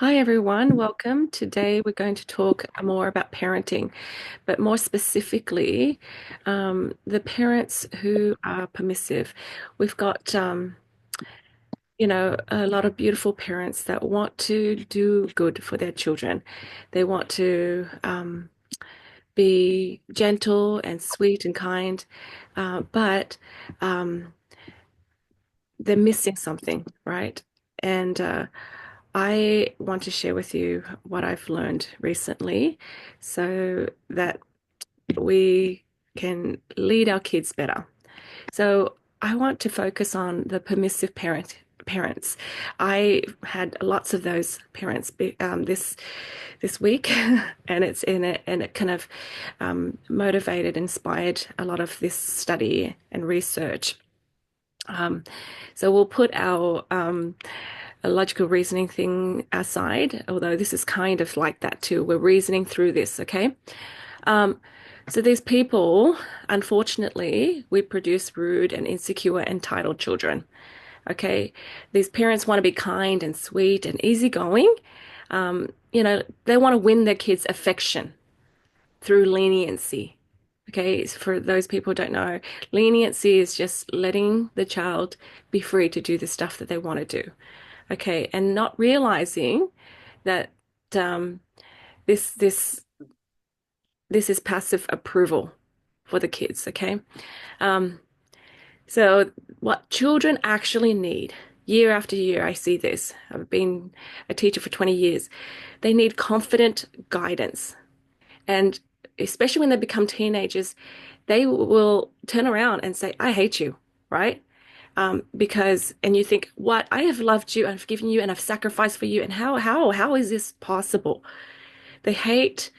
Hi everyone, welcome. Today we're going to talk more about parenting, but more specifically, the parents who are permissive. We've got, a lot of beautiful parents that want to do good for their children. They want to be gentle and sweet and kind, but um, they're missing something, right? And I want to share with you what I've learned recently so that we can lead our kids better. So I want to focus on the permissive parents. I had lots of those parents this week, and it kind of inspired a lot of this study and research. Um, so we'll put our a logical reasoning thing aside, although this is kind of like that too. We're reasoning through this, okay? Um, so these people, unfortunately, we produce rude and insecure, entitled children. Okay, these parents want to be kind and sweet and easygoing. They want to win their kids' affection through leniency. Okay, for those people who don't know, leniency is just letting the child be free to do the stuff that they want to do. Okay, and not realizing that um, this this this is passive approval for the kids. Okay, um, so what children actually need, year after year, I see this. I've been a teacher for 20 years. They need confident guidance, and especially when they become teenagers, they will turn around and say, "I hate you," right? Because and you think, what? I have loved you, I've given you, and I've sacrificed for you, and how is this possible? They hate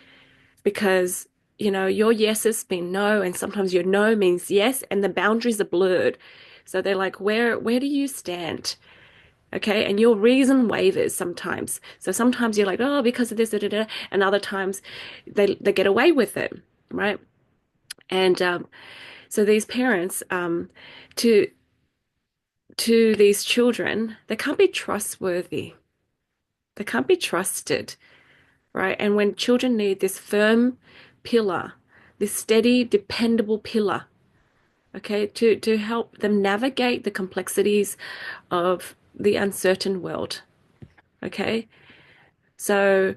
because your yeses mean no, and sometimes your no means yes, and the boundaries are blurred. So they're like, where do you stand? Okay, and your reason wavers sometimes. So sometimes you're like, oh, because of this, da, da, da, and other times they get away with it, right? And so these parents, to these children, they can't be trustworthy. They can't be trusted, right? And when children need this firm pillar, this steady, dependable pillar, okay, to help them navigate the complexities of the uncertain world, okay? So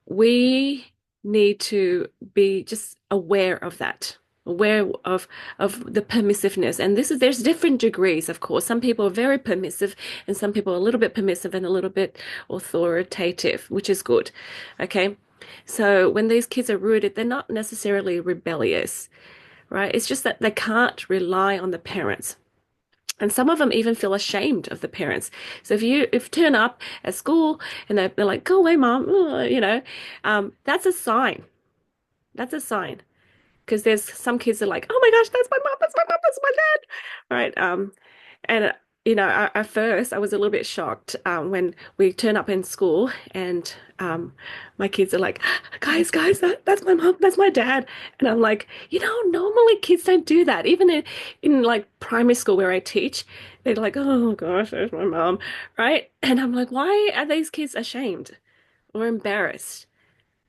we need to be just aware of that, aware of the permissiveness. And there's different degrees, of course. Some people are very permissive, and some people are a little bit permissive and a little bit authoritative, which is good. Okay. So when these kids are rooted, they're not necessarily rebellious, right? It's just that they can't rely on the parents. And some of them even feel ashamed of the parents. So if you turn up at school and they're like, "Go away, mom," that's a sign. That's a sign because there's some kids that are like, "Oh my gosh, that's my mom, that's my mom, that's my dad," right? And at first I was a little bit shocked when we turn up in school and my kids are like, guys, that's my mom, that's my dad. And I'm like, normally kids don't do that. Even in like primary school where I teach, they're like, "Oh gosh, there's my mom," right? And I'm like, why are these kids ashamed or embarrassed?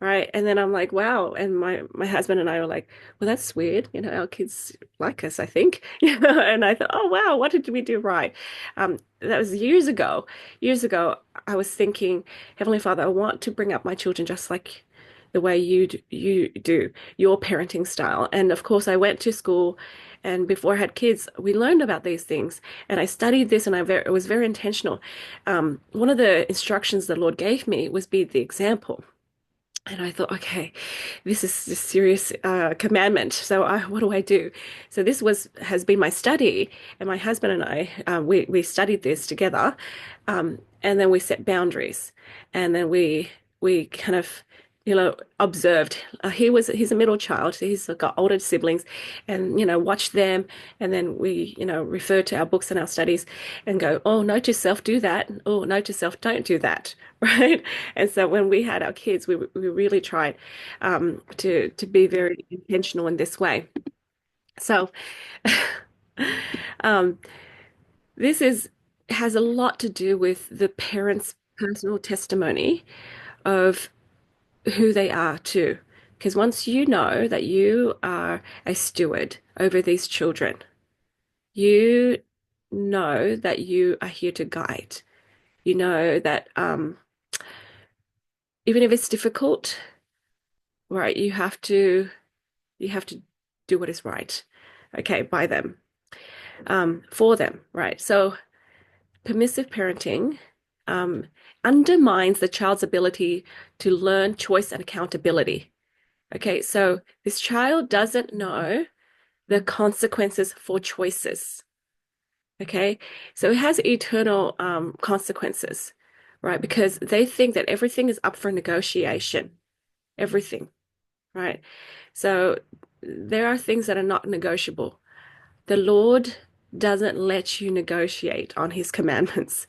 Right. And then I'm like, wow. And my husband and I were like, well, that's weird. Our kids like us, I think. And I thought, oh wow, what did we do right? That was years ago. Years ago, I was thinking, Heavenly Father, I want to bring up my children just like the way you do, your parenting style. And of course, I went to school, and before I had kids, we learned about these things. And I studied this, and it was very intentional. One of the instructions the Lord gave me was be the example. And I thought, okay, this is a serious commandment. So what do I do? So this has been my study, and my husband and I we studied this together, and then we set boundaries, and then we kind of observed. He's a middle child. So he's got older siblings, and watch them, and then we refer to our books and our studies, and go, oh, note to self, do that. Oh, note to self, don't do that. Right. And so when we had our kids, we really tried to be very intentional in this way. So um, this has a lot to do with the parents' personal testimony of who they are too. Because once you know that you are a steward over these children, you know that you are here to guide. You know that even if it's difficult, right, you have to do what is right, okay, by them, for them, right? So permissive parenting um, undermines the child's ability to learn choice and accountability. Okay, so this child doesn't know the consequences for choices. Okay, so it has eternal consequences, right? Because they think that everything is up for negotiation, everything, right? So there are things that are not negotiable. The Lord doesn't let you negotiate on his commandments.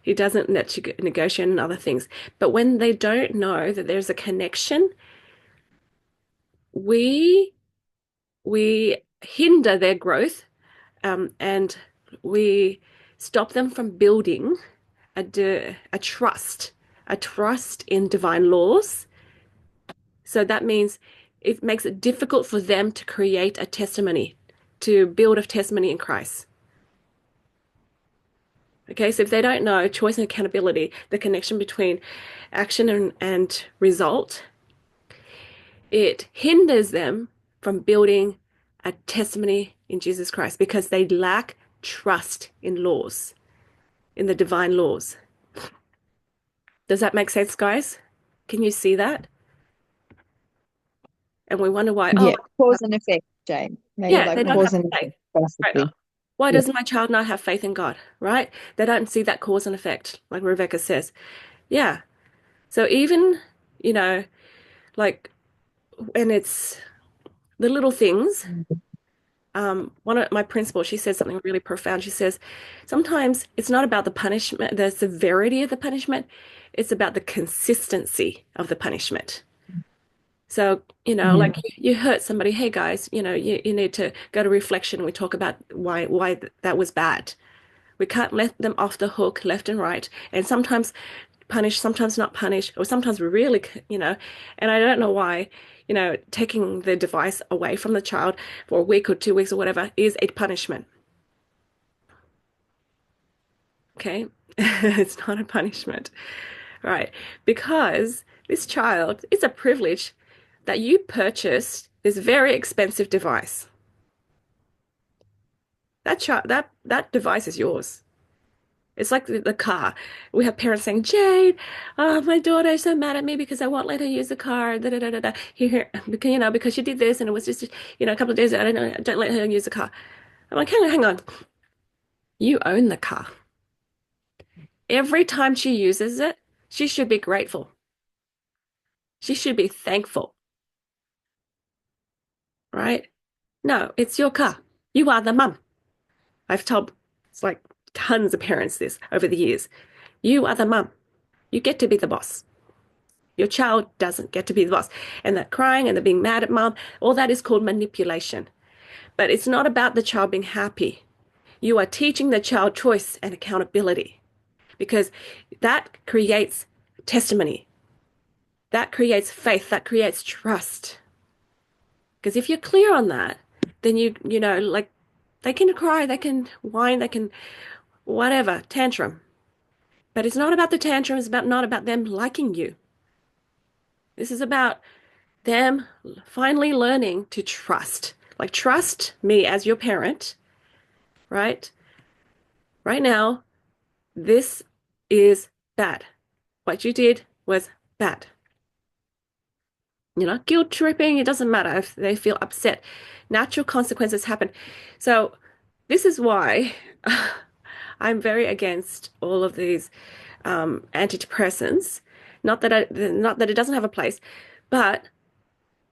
He doesn't let you negotiate on other things. But when they don't know that there's a connection, we we hinder their growth, and we stop them from building a trust in divine laws. So that means it makes it difficult for them to create a testimony, to build a testimony in Christ. Okay, so if they don't know choice and accountability, the connection between action and result, it hinders them from building a testimony in Jesus Christ because they lack trust in laws, in the divine laws. Does that make sense, guys? Can you see that? And we wonder why, oh, Yeah, cause and effect, Jane. Maybe yeah, they like don't have cause and faith. effect, Right. basically. Why Yeah. doesn't my child not have faith in God? Right? They don't see that cause and effect, like Rebecca says. Yeah. So even, you know, like, and it's the little things. One of my principals, she said something really profound. She says, sometimes it's not about the punishment, the severity of the punishment, it's about the consistency of the punishment. So, Mm. like you hurt somebody, hey guys, you need to go to reflection. We talk about why that was bad. We can't let them off the hook left and right. And sometimes punish, sometimes not punish, or sometimes we really, and I don't know why, taking the device away from the child for a week or 2 weeks or whatever is a punishment. Okay. It's not a punishment, right? Because this child, it's a privilege that you purchased this very expensive device. That device is yours. It's like the car. We have parents saying, Jade, oh, my daughter is so mad at me because I won't let her use the car. Da, da, da, da, da. Here, because, because she did this and it was just, a couple of days, I don't let her use the car. I'm like, hang on. You own the car. Every time she uses it, she should be grateful. She should be thankful, right? No, it's your car. You are the mum. I've told it's like tons of parents this over the years. You are the mum. You get to be the boss. Your child doesn't get to be the boss. And that crying and the being mad at mom, all that is called manipulation. But it's not about the child being happy. You are teaching the child choice and accountability because that creates testimony. That creates faith. That creates trust. Because if you're clear on that, then like they can cry, they can whine, they can whatever, tantrum. But it's not about the tantrum, it's not about them liking you. This is about them finally learning to trust. Like, trust me as your parent, right? Right now, this is bad. What you did was bad. Guilt tripping, it doesn't matter if they feel upset. Natural consequences happen. So, this is why I'm very against all of these antidepressants. Not that it doesn't have a place, but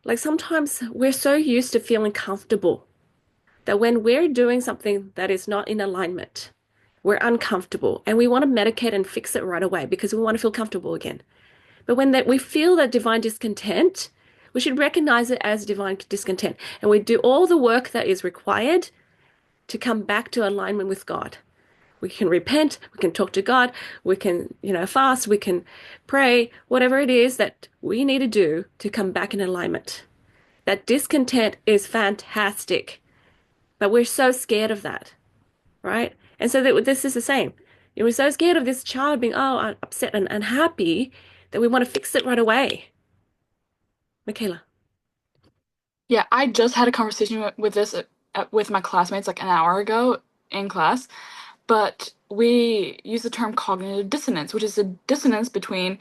like sometimes we're so used to feeling comfortable that when we're doing something that is not in alignment, we're uncomfortable and we want to medicate and fix it right away because we want to feel comfortable again. But when we feel that divine discontent, we should recognize it as divine discontent and we do all the work that is required to come back to alignment with God. We can repent, we can talk to God, we can, fast, we can pray, whatever it is that we need to do to come back in alignment. That discontent is fantastic, but we're so scared of that, right? And so this is the same. We're so scared of this child being, upset and unhappy that we want to fix it right away. Michaela. Yeah, I just had a conversation with this with my classmates like an hour ago in class, but we use the term cognitive dissonance, which is a dissonance between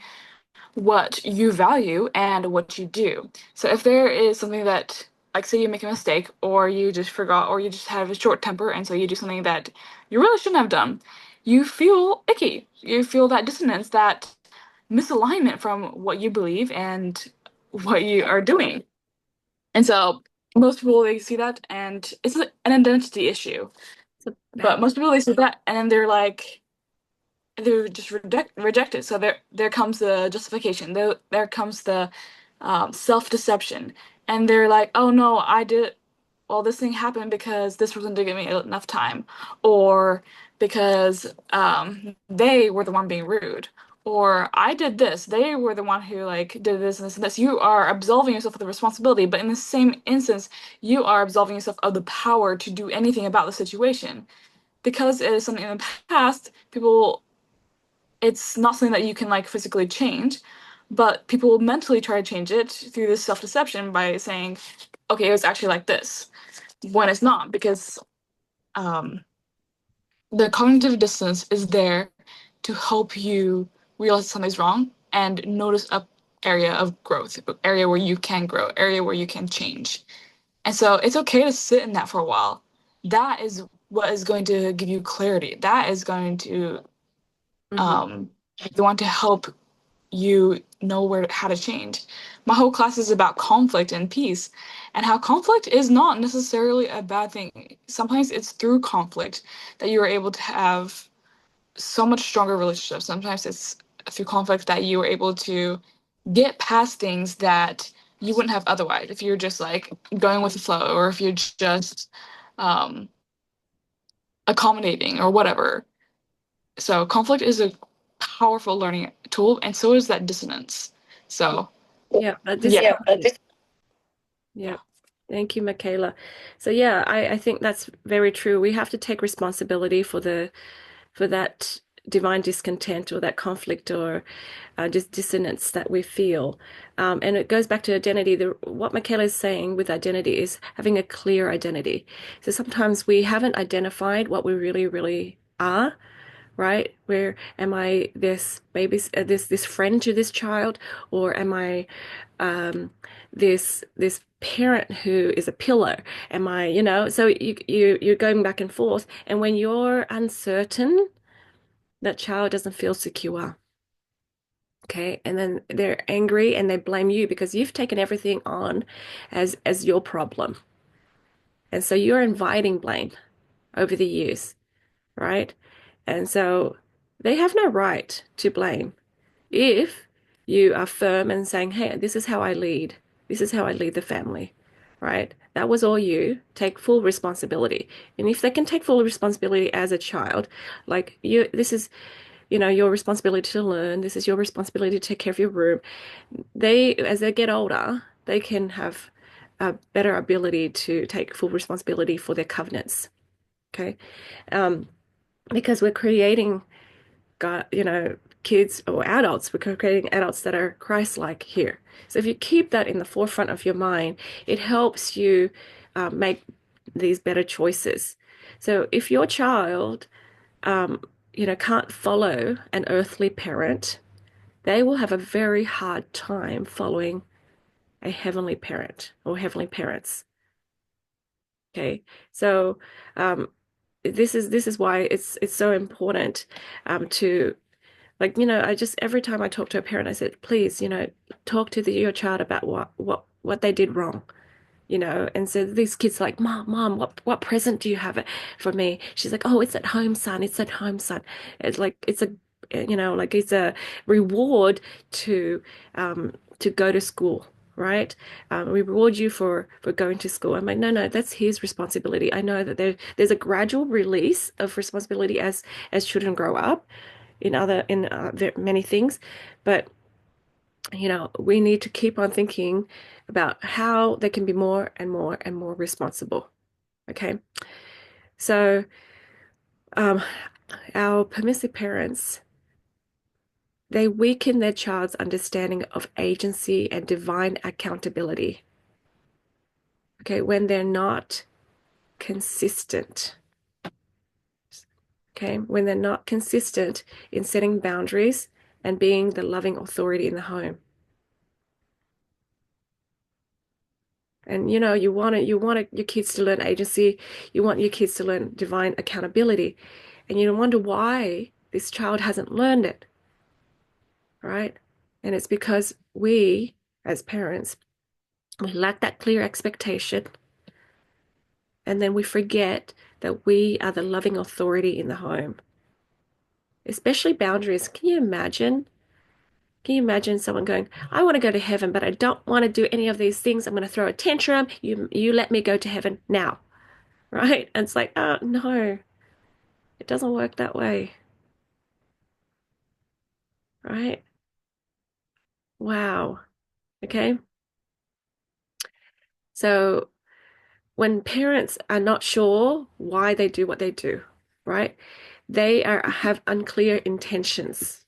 what you value and what you do. So if there is something that, like, say you make a mistake, or you just forgot, or you just have a short temper, and so you do something that you really shouldn't have done, you feel icky. You feel that dissonance, that misalignment from what you believe and what you are doing. And so most people they see that and it's an identity issue. It's a bad. But most people they see that and then they're like they're just reject it. So there comes the justification. There comes the self-deception. And they're like, oh no, I did well, this thing happened because this person didn't give me enough time, or because they were the one being rude, or I did this, they were the one who like did this and this and this. You are absolving yourself of the responsibility, but in the same instance, you are absolving yourself of the power to do anything about the situation. Because it is something in the past, people, it's not something that you can like physically change, but people mentally try to change it through this self-deception by saying, okay, it was actually like this when it's not because um, the cognitive distance is there to help you realize something's wrong and notice a area of growth, area where you can grow, area where you can change. And so it's okay to sit in that for a while. That is what is going to give you clarity. That is going to Hmm. the one to help you know where how to change. My whole class is about conflict and peace, and how conflict is not necessarily a bad thing. Sometimes it's through conflict that you are able to have so much stronger relationships. Sometimes it's through conflict that you are able to get past things that you wouldn't have otherwise if you're just like going with the flow or if you're just um, accommodating or whatever. So conflict is a powerful learning tool, and so is that dissonance. So Yeah, but this, yeah, yeah. Thank you, Michaela. So yeah, I think that's very true. We have to take responsibility for that divine discontent or that conflict or just dissonance that we feel. And it goes back to identity. What Michaela is saying with identity is having a clear identity. So sometimes we haven't identified what we really, really are, right? Where am I this baby, this friend to this child, or am I this parent who is a pillar? Am I, so you're going back and forth, and when you're uncertain, that child doesn't feel secure. Okay, and then they're angry and they blame you because you've taken everything on as your problem. And so you're inviting blame over the years, right? And so they have no right to blame if you are firm and saying, hey, this is how I lead. This is how I lead the family, right? That was all you. Take full responsibility. And if they can take full responsibility as a child, like this is, your responsibility to learn. This is your responsibility to take care of your room. As they get older, they can have a better ability to take full responsibility for their covenants. Okay. Um, because we're creating, kids or adults, we're creating adults that are Christ-like here. So if you keep that in the forefront of your mind, it helps you make these better choices. So if your child, um, can't follow an earthly parent, they will have a very hard time following a heavenly parent or heavenly parents. Okay, so um, this is why it's so important to, like, I just every time I talk to a parent, I said, please, talk to your child about what they did wrong. And so these kids are like, Mom, what present do you have for me? She's like, oh, it's at home, son. It's at home, son. It's like like it's a reward to go to school, right? We reward you for going to school. I'm like, no, that's his responsibility. I know that there's a gradual release of responsibility as children grow up in many things, but we need to keep on thinking about how they can be more and more and more responsible. Okay, so um, our permissive parents, they weaken their child's understanding of agency and divine accountability. Okay, when they're not consistent. Okay, when they're not consistent in setting boundaries and being the loving authority in the home. And you want your kids to learn agency, you want your kids to learn divine accountability, and you wonder why this child hasn't learned it, right? And it's because we, as parents, we lack that clear expectation, and then we forget that we are the loving authority in the home, especially boundaries. Can you imagine? Can you imagine someone going, I want to go to heaven, but I don't want to do any of these things. I'm going to throw a tantrum. You let me go to heaven now, right? And it's like, oh, no, it doesn't work that way, right? Wow. Okay. So when parents are not sure why they do what they do, right? Have unclear intentions,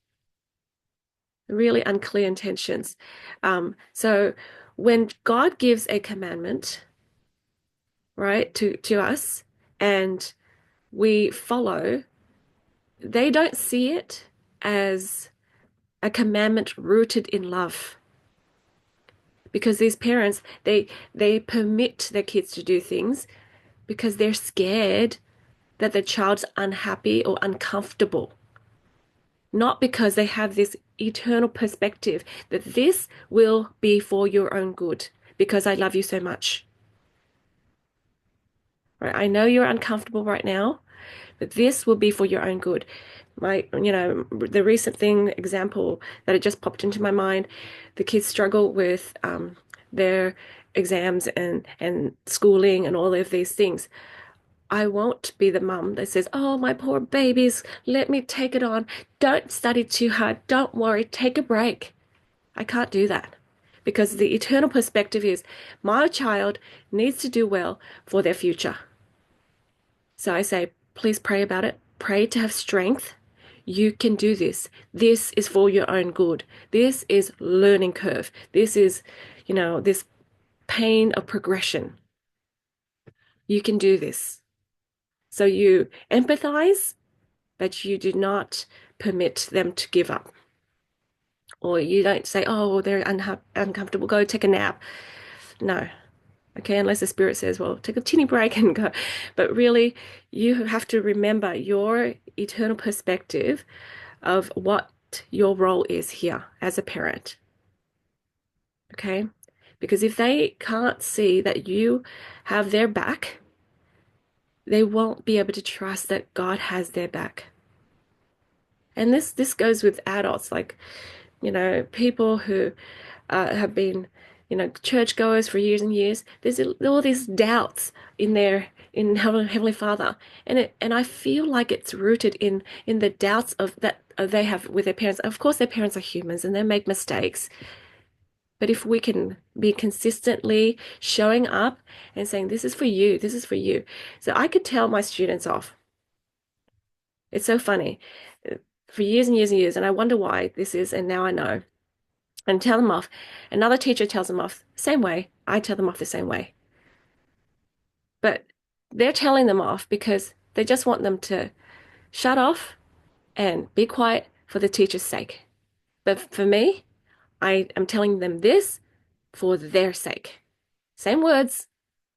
really unclear intentions. So when God gives a commandment, right, to us, and we follow, they don't see it as a commandment rooted in love. Because these parents, they permit their kids to do things because they're scared that the child's unhappy or uncomfortable, not because they have this eternal perspective that this will be for your own good because I love you so much. Right? I know you're uncomfortable right now, but this will be for your own good. The recent example that it just popped into my mind, the kids struggle with their exams and schooling and all of these things. I won't be the mum that says, oh, my poor babies, let me take it on. Don't study too hard. Don't worry. Take a break. I can't do that because the eternal perspective is my child needs to do well for their future. So I say, please pray about it. Pray to have strength. You can do this. This is for your own good. This is learning curve. This is, this pain of progression. You can do this. So you empathize, but you do not permit them to give up. Or you don't say, oh, they're uncomfortable, go take a nap. No. Okay, unless the spirit says, well, take a teeny break and go. But really, you have to remember your eternal perspective of what your role is here as a parent. Okay? Because if they can't see that you have their back, they won't be able to trust that God has their back. And this goes with adults, like, people who have been, churchgoers for years and years. There's all these doubts in Heavenly Father, and I feel like it's rooted in the doubts of that they have with their parents. Of course, their parents are humans and they make mistakes. But if we can be consistently showing up and saying, this is for you, this is for you. So I could tell my students off. It's so funny. For years and years and years, and I wonder why this is, and now I know. And tell them off. Another teacher tells them off the same way. I tell them off the same way. But they're telling them off because they just want them to shut off and be quiet for the teacher's sake. But for me, I am telling them this for their sake. Same words,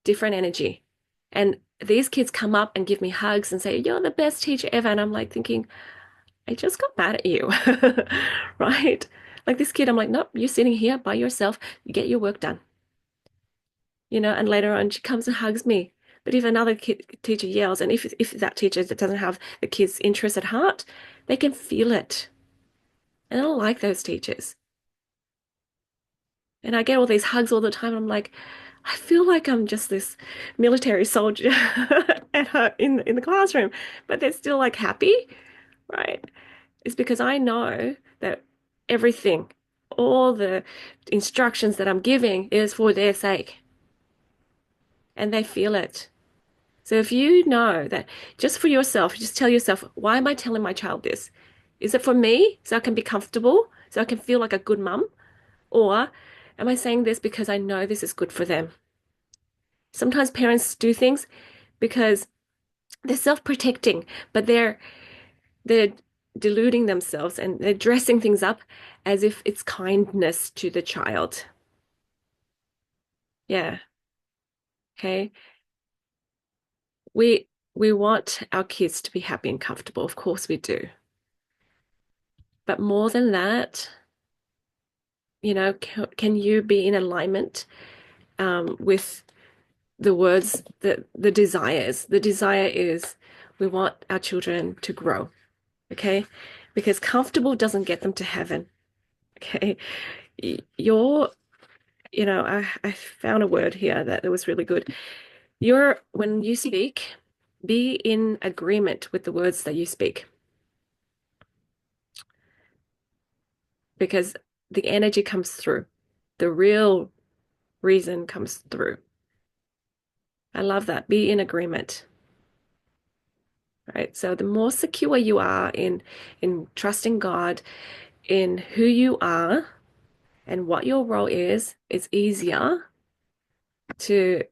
different energy. And these kids come up and give me hugs and say, you're the best teacher ever. And I'm like thinking, I just got mad at you, right? Like this kid, I'm like, nope, you're sitting here by yourself. You get your work done. And later on she comes and hugs me. But if another teacher yells, and if that teacher doesn't have the kid's interest at heart, they can feel it. And I don't like those teachers. And I get all these hugs all the time. I'm like, I feel like I'm just this military soldier at her in the classroom, but they're still like happy, right? It's because I know that everything, all the instructions that I'm giving is for their sake, and they feel it. So if you know that just for yourself, just tell yourself, why am I telling my child this? Is it for me so I can be comfortable, so I can feel like a good mum? Or am I saying this because I know this is good for them? Sometimes parents do things because they're self-protecting, but they're deluding themselves and they're dressing things up as if it's kindness to the child. Yeah. Okay. We want our kids to be happy and comfortable. Of course we do. But more than that, can you be in alignment with the words, the desires? The desire is we want our children to grow, okay? Because comfortable doesn't get them to heaven, okay? You're, I found a word here that was really good. When you speak, be in agreement with the words that you speak, because the energy comes through. The real reason comes through. I love that. Be in agreement. Right. So the more secure you are in trusting God, in who you are and what your role is, it's easier to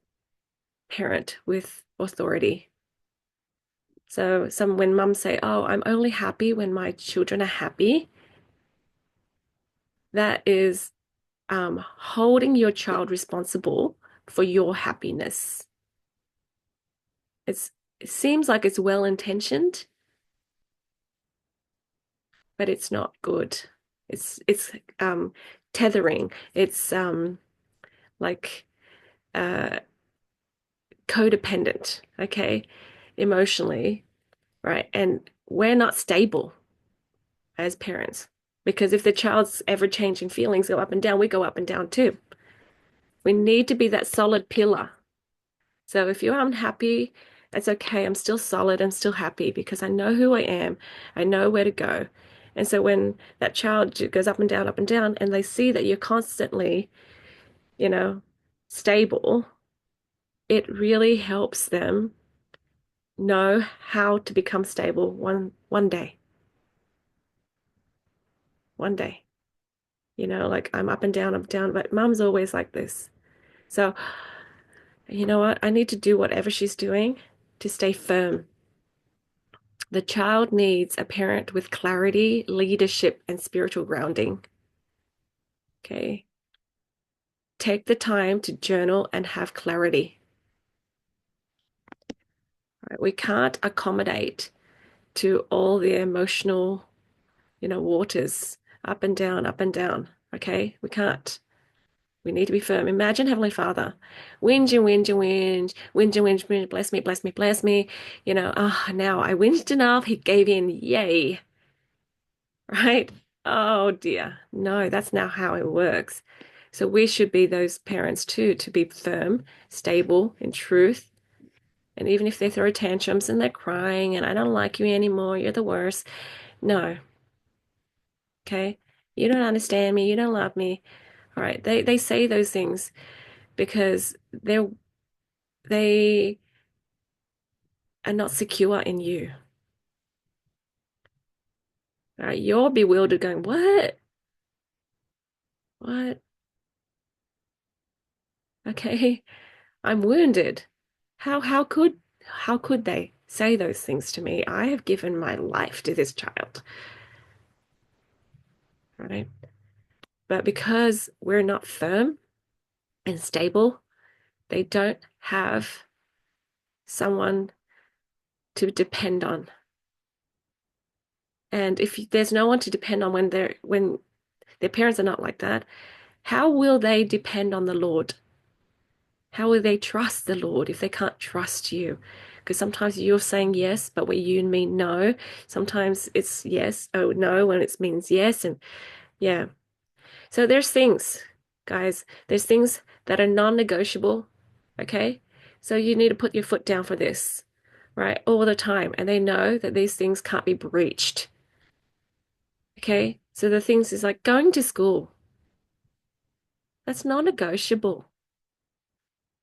parent with authority. So when mums say, "Oh, I'm only happy when my children are happy," that is holding your child responsible for your happiness. It seems like it's well intentioned, but it's not good. It's tethering. It's like uh codependent, okay, emotionally, right? And we're not stable as parents because if the child's ever changing feelings go up and down, we go up and down too. We need to be that solid pillar. So if you're unhappy, that's okay. I'm still solid. I'm still happy because I know who I am. I know where to go. And so when that child goes up and down, and they see that you're constantly, you know, stable, it really helps them know how to become stable one day. One day. Like I'm up and down, but mom's always like this. So, you know what? I need to do whatever she's doing to stay firm. The child needs a parent with clarity, leadership, and spiritual grounding. Okay. Take the time to journal and have clarity. Right? We can't accommodate to all the emotional, waters up and down, up and down. Okay. We can't. We need to be firm. Imagine Heavenly Father, whinge and whinge and whinge, whinge and whinge, whinge, bless me, bless me, bless me. Now I whinged enough. He gave in. Yay. Right? Oh dear. No, that's not how it works. So we should be those parents too, to be firm, stable in truth. And even if they throw tantrums and they're crying and I don't like you anymore, you're the worst. No. Okay. You don't understand me. You don't love me. All right. They say those things because they are not secure in you. All right. You're bewildered going, what? What? Okay. I'm wounded. How could they say those things to me? I have given my life to this child, right? But because we're not firm and stable, they don't have someone to depend on. And if there's no one to depend on when their parents are not like that, how will they depend on the Lord? How will they trust the Lord if they can't trust you? Because sometimes you're saying yes, but where you mean no. Sometimes it's yes, oh no, when it means yes. And yeah. So there's things. guys. There's things that are non-negotiable, okay? So you need to put your foot down for this, right? All the time. And they know that these things can't be breached, okay? So the things is like going to school. That's non-negotiable.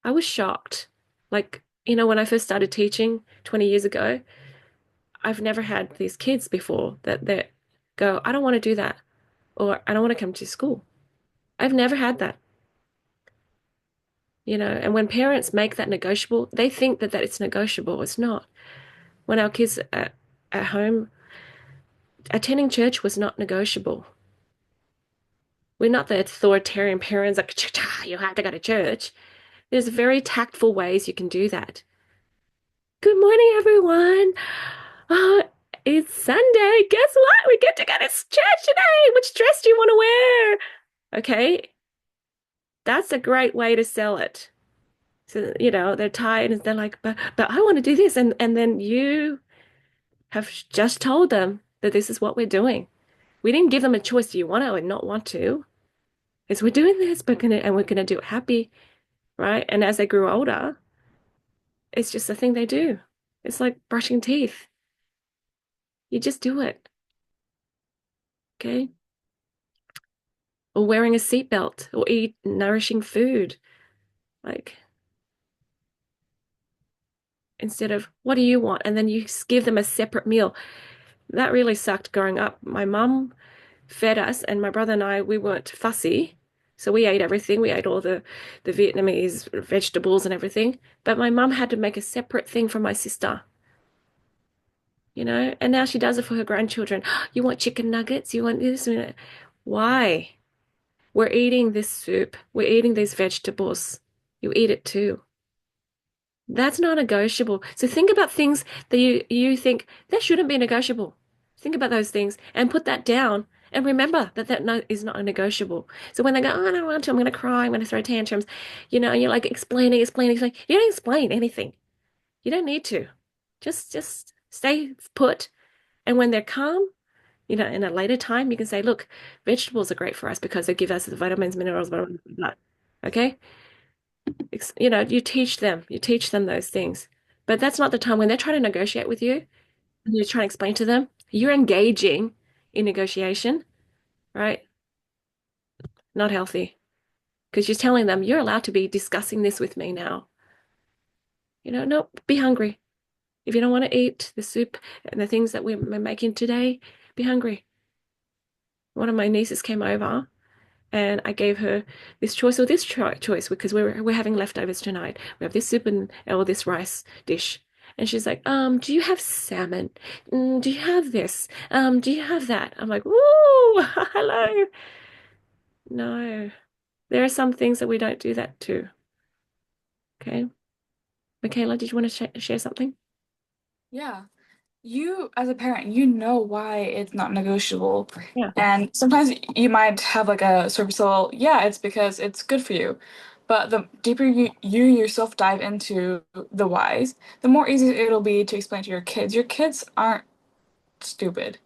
I was shocked. Like, when I first started teaching 20 years ago, I've never had these kids before that go, I don't want to do that, or I don't want to come to school. I've never had that, and when parents make that negotiable, they think that it's negotiable. It's not. When our kids at home, attending church was not negotiable. We're not the authoritarian parents like, you have to go to church. There's very tactful ways you can do that. Good morning, everyone. Oh, it's Sunday. Guess what? We get to go to church today. Which dress do you want to wear? Okay, that's a great way to sell it. So, they're tired and they're like, but I want to do this. And then you have just told them that this is what we're doing. We didn't give them a choice. Do you want to or not want to? Is we're doing this, we're gonna do it happy, right? And as they grew older, it's just a thing they do. It's like brushing teeth. You just do it, okay? Or wearing a seatbelt or eat nourishing food. Like, instead of what do you want? And then you give them a separate meal. That really sucked growing up. My mum fed us, and my brother and I, we weren't fussy. So we ate everything. We ate all the Vietnamese vegetables and everything. But my mum had to make a separate thing for my sister, and now she does it for her grandchildren. You want chicken nuggets? You want this? Why? We're eating this soup. We're eating these vegetables. You eat it too. That's not negotiable. So think about things that you think that shouldn't be negotiable. Think about those things and put that down and remember that no, is not a negotiable. So when they go, oh, I don't want to, I'm going to cry, I'm going to throw tantrums, and you're like explaining. You don't explain anything. You don't need to. Just stay put. And when they're calm, in a later time, you can say, look, vegetables are great for us because they give us the vitamins, minerals, blah, blah, blah. Okay? You teach them those things. But that's not the time when they're trying to negotiate with you and you're trying to explain to them. You're engaging in negotiation, right? Not healthy. Because you're telling them you're allowed to be discussing this with me now. No, be hungry. If you don't want to eat the soup and the things that we're making today, be hungry. One of my nieces came over and I gave her this choice or this choice because we're having leftovers tonight. We have this soup or this rice dish. And she's like, do you have salmon? Do you have this? Do you have that? I'm like, woo, hello. No, there are some things that we don't do that to. Okay. Michaela, did you want to share something? Yeah. You, as a parent, you know why it's not negotiable. Yeah. And sometimes you might have like a surface level, yeah, it's because it's good for you. But the deeper you yourself dive into the whys, the more easy it'll be to explain to your kids. Your kids aren't stupid.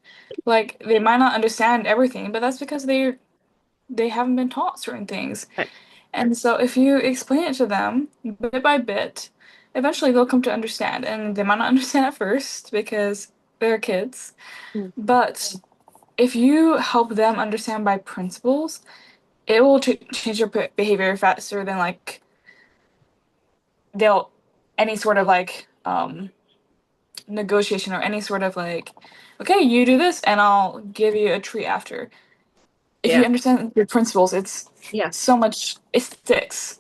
Like they might not understand everything, but that's because they haven't been taught certain things. Right. And so if you explain it to them bit by bit, eventually they'll come to understand. And they might not understand at first because they're kids. Mm. But if you help them understand by principles, it will change their behavior faster than like they'll any sort of like negotiation or any sort of like, okay, you do this and I'll give you a treat after. If you Yeah. understand your principles, it's Yeah. so much, it sticks.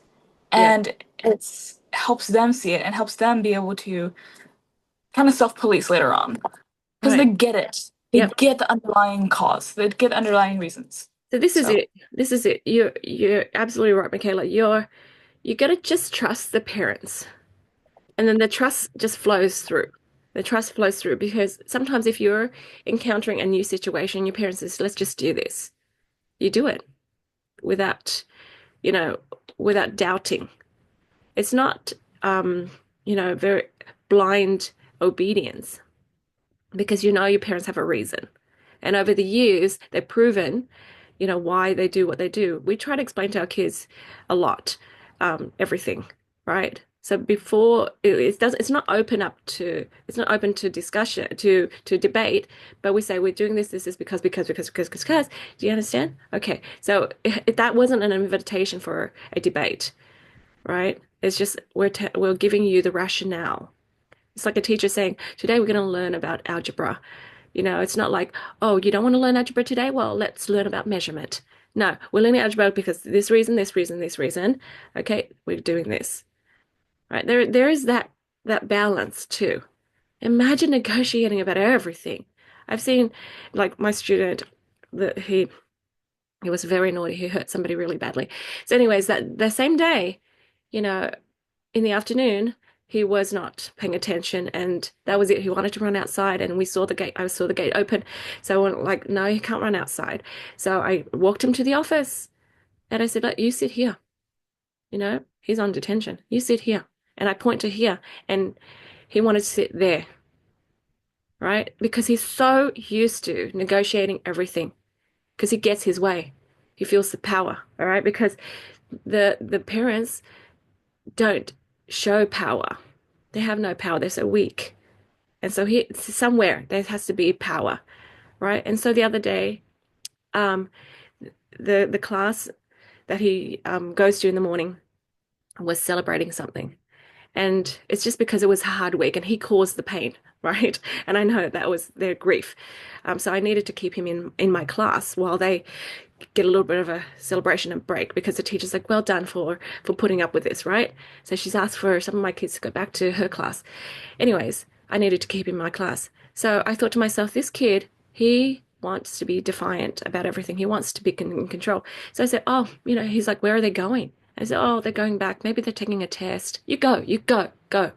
Yeah. And it's helps them see it and helps them be able to kind of self-police later on because they Right. get it. They Yep. get the underlying cause. They get the underlying reasons. So this is So it. This is it. You're absolutely right, Michaela. You got to just trust the parents. And then the trust just flows through. The trust flows through because sometimes if you're encountering a new situation, your parents says, let's just do this. You do it without, you know, without doubting. It's not, very blind obedience because your parents have a reason. And over the years, they've proven why they do what they do. We try to explain to our kids a lot, everything, right? So before it's not open to discussion, to debate, but we say we're doing this. This is because. Do you understand? Okay, so that wasn't an invitation for a debate, right? It's just we're giving you the rationale. It's like a teacher saying, today we're going to learn about algebra. It's not like, oh, you don't want to learn algebra today? Well, let's learn about measurement. No, we're learning algebra because this reason, this reason, this reason. Okay, we're doing this. Right? There is that balance too. Imagine negotiating about everything. I've seen like my student that he was very naughty. He hurt somebody really badly. So anyways, that the same day, you know, in the afternoon, he was not paying attention, and that was it. He wanted to run outside, and we saw the gate. I saw the gate open, so I went like, "No, you can't run outside." So I walked him to the office, and I said, "Look, you sit here. He's on detention. You sit here." And I point to here, and he wanted to sit there, right? Because he's so used to negotiating everything, because he gets his way. He feels the power, all right? Because the parents don't show power. They have no power. They're so weak. And so somewhere there has to be power, right? And so the other day, um, the class that he goes to in the morning was celebrating something. And it's just because it was a hard week and he caused the pain, right? And I know that was their grief. So I needed to keep him in my class while they get a little bit of a celebration and break, because the teacher's like, well done for putting up with this, right? So she's asked for some of my kids to go back to her class. Anyways, I needed to keep him in my class. So I thought to myself, this kid, he wants to be defiant about everything. He wants to be in control. So I said, oh, he's like, where are they going? I said, oh, they're going back. Maybe they're taking a test. You go, go.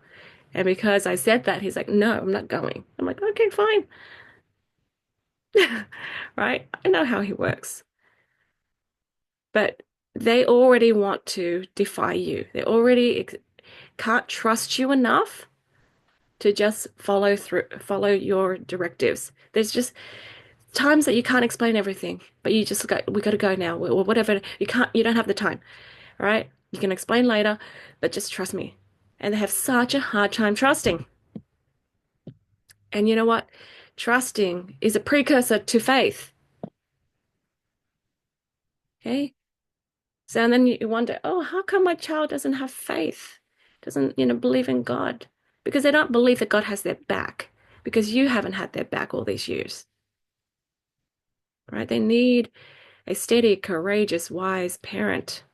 And because I said that, he's like, no, I'm not going. I'm like, okay, fine. Right? I know how he works. But they already want to defy you. They already can't trust you enough to just follow your directives. There's just times that you can't explain everything, but you just we got to go now, or whatever. You don't have the time, all right? You can explain later, but just trust me. And they have such a hard time trusting. And you know what? Trusting is a precursor to faith. Okay? So and then you wonder, oh, how come my child doesn't have faith? Doesn't, believe in God? Because they don't believe that God has their back, because you haven't had their back all these years. Right? They need a steady, courageous, wise parent.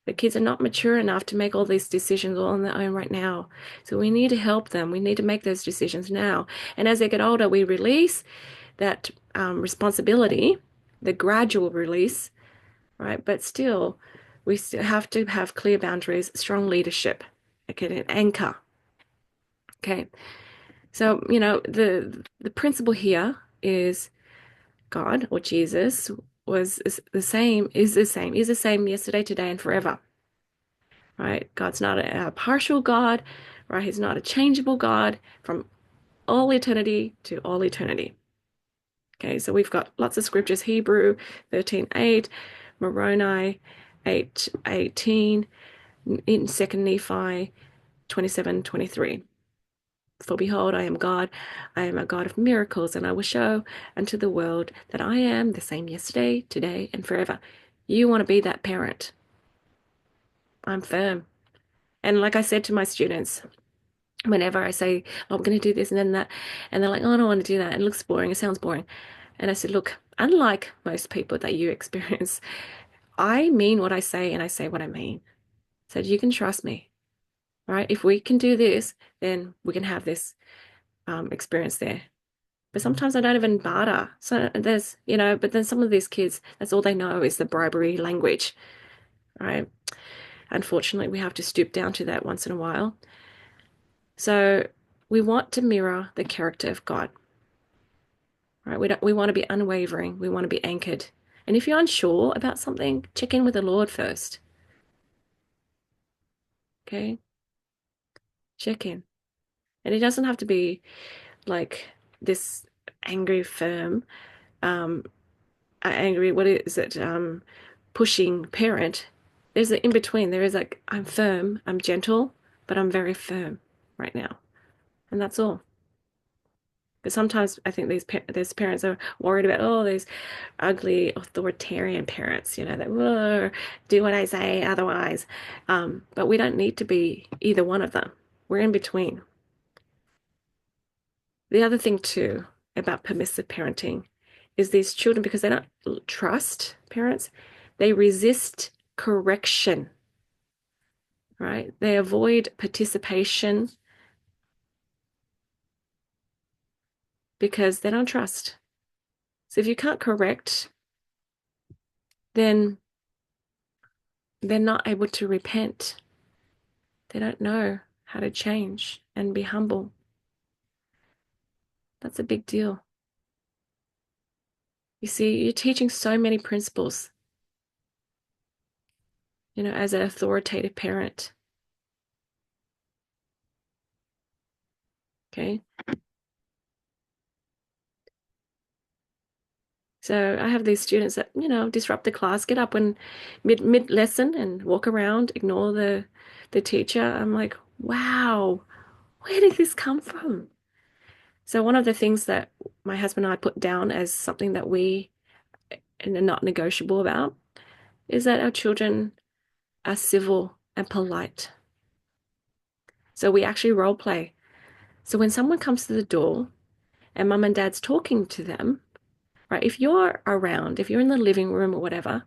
The kids are not mature enough to make all these decisions all on their own right now. So we need to help them. We need to make those decisions now. And as they get older, we release that responsibility, the gradual release, right? But still, we still have to have clear boundaries, strong leadership, okay, an anchor. Okay. So, the principle here is God or Jesus is the same yesterday, today, and forever. Right? God's not a partial God, right? He's not a changeable God from all eternity to all eternity. Okay, so we've got lots of scriptures, Hebrew 13:8, Moroni 8:18, in 2nd Nephi 27:23. For behold, I am God, I am a God of miracles, and I will show unto the world that I am the same yesterday, today, and forever. You want to be that parent. I'm firm. And like I said to my students, whenever I say, oh, I'm going to do this and then that, and they're like, oh, I don't want to do that. It looks boring. It sounds boring. And I said, look, unlike most people that you experience, I mean what I say and I say what I mean. So you can trust me, right? If we can do this, then we can have this experience there. But sometimes I don't even barter. So but then some of these kids, that's all they know is the bribery language, right? Unfortunately, we have to stoop down to that once in a while. So we want to mirror the character of God, right? We want to be unwavering. We want to be anchored. And if you're unsure about something, check in with the Lord first. Okay? Check in. And it doesn't have to be like this angry, firm angry, what is it? Pushing parent. There's an in between. There is like, I'm firm, I'm gentle, but I'm very firm right now. And that's all. Because sometimes I think these parents are worried about, oh, these ugly authoritarian parents, that "Whoa, do what I say otherwise." But we don't need to be either one of them. We're in between. The other thing too about permissive parenting is these children, because they don't trust parents, they resist correction, right? They avoid participation because they don't trust. So if you can't correct, then they're not able to repent. They don't know how to change and be humble. That's a big deal. You see, you're teaching so many principles, as an authoritative parent. Okay. So I have these students that, disrupt the class, get up when mid lesson and walk around, ignore the teacher. I'm like, wow, where did this come from? So one of the things that my husband and I put down as something that we are not negotiable about is that our children are civil and polite. So we actually role play. So when someone comes to the door and mum and dad's talking to them, right, if you're around, if you're in the living room or whatever,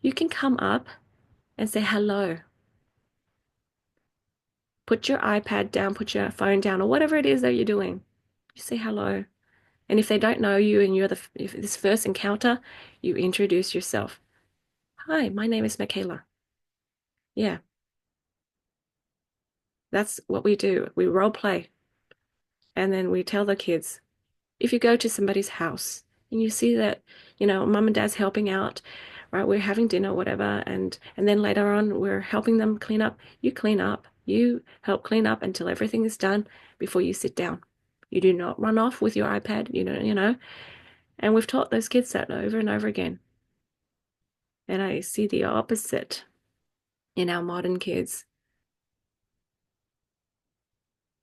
you can come up and say hello. Put your iPad down, put your phone down, or whatever it is that you're doing. You say hello. And if they don't know you and you're if this first encounter, you introduce yourself. Hi, my name is Michaela. Yeah, that's what we do. We role play. And then we tell the kids, if you go to somebody's house and you see that, mom and dad's helping out, right? We're having dinner, whatever, and then later on we're helping them clean up. You clean up. You help clean up until everything is done before you sit down. You do not run off with your iPad, And we've taught those kids that over and over again. And I see the opposite in our modern kids,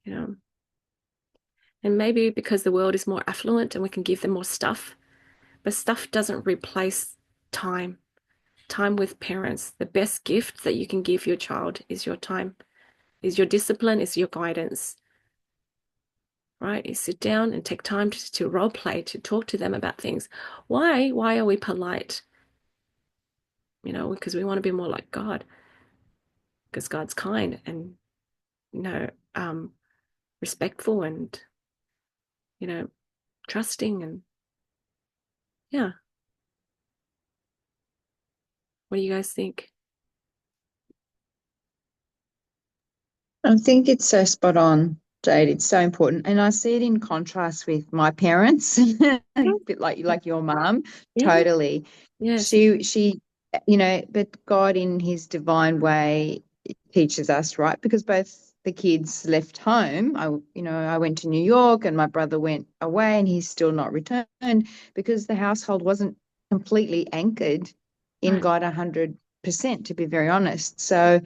you know. And maybe because the world is more affluent and we can give them more stuff, but stuff doesn't replace time. Time with parents. The best gift that you can give your child is your time, is your discipline, is your guidance. Right? You sit down and take time to role play, to talk to them about things. Why? Why are we polite? Because we want to be more like God, because God's kind and um, respectful and you know trusting and yeah. What do you guys think? I think it's so spot on, Jade. It's so important. And I see it in contrast with my parents, a bit like your mum, Yeah. totally. Yes. She, but God in his divine way teaches us, right? Because both the kids left home. I went to New York and my brother went away and he's still not returned because the household wasn't completely anchored in Right. God 100%, to be very honest. So,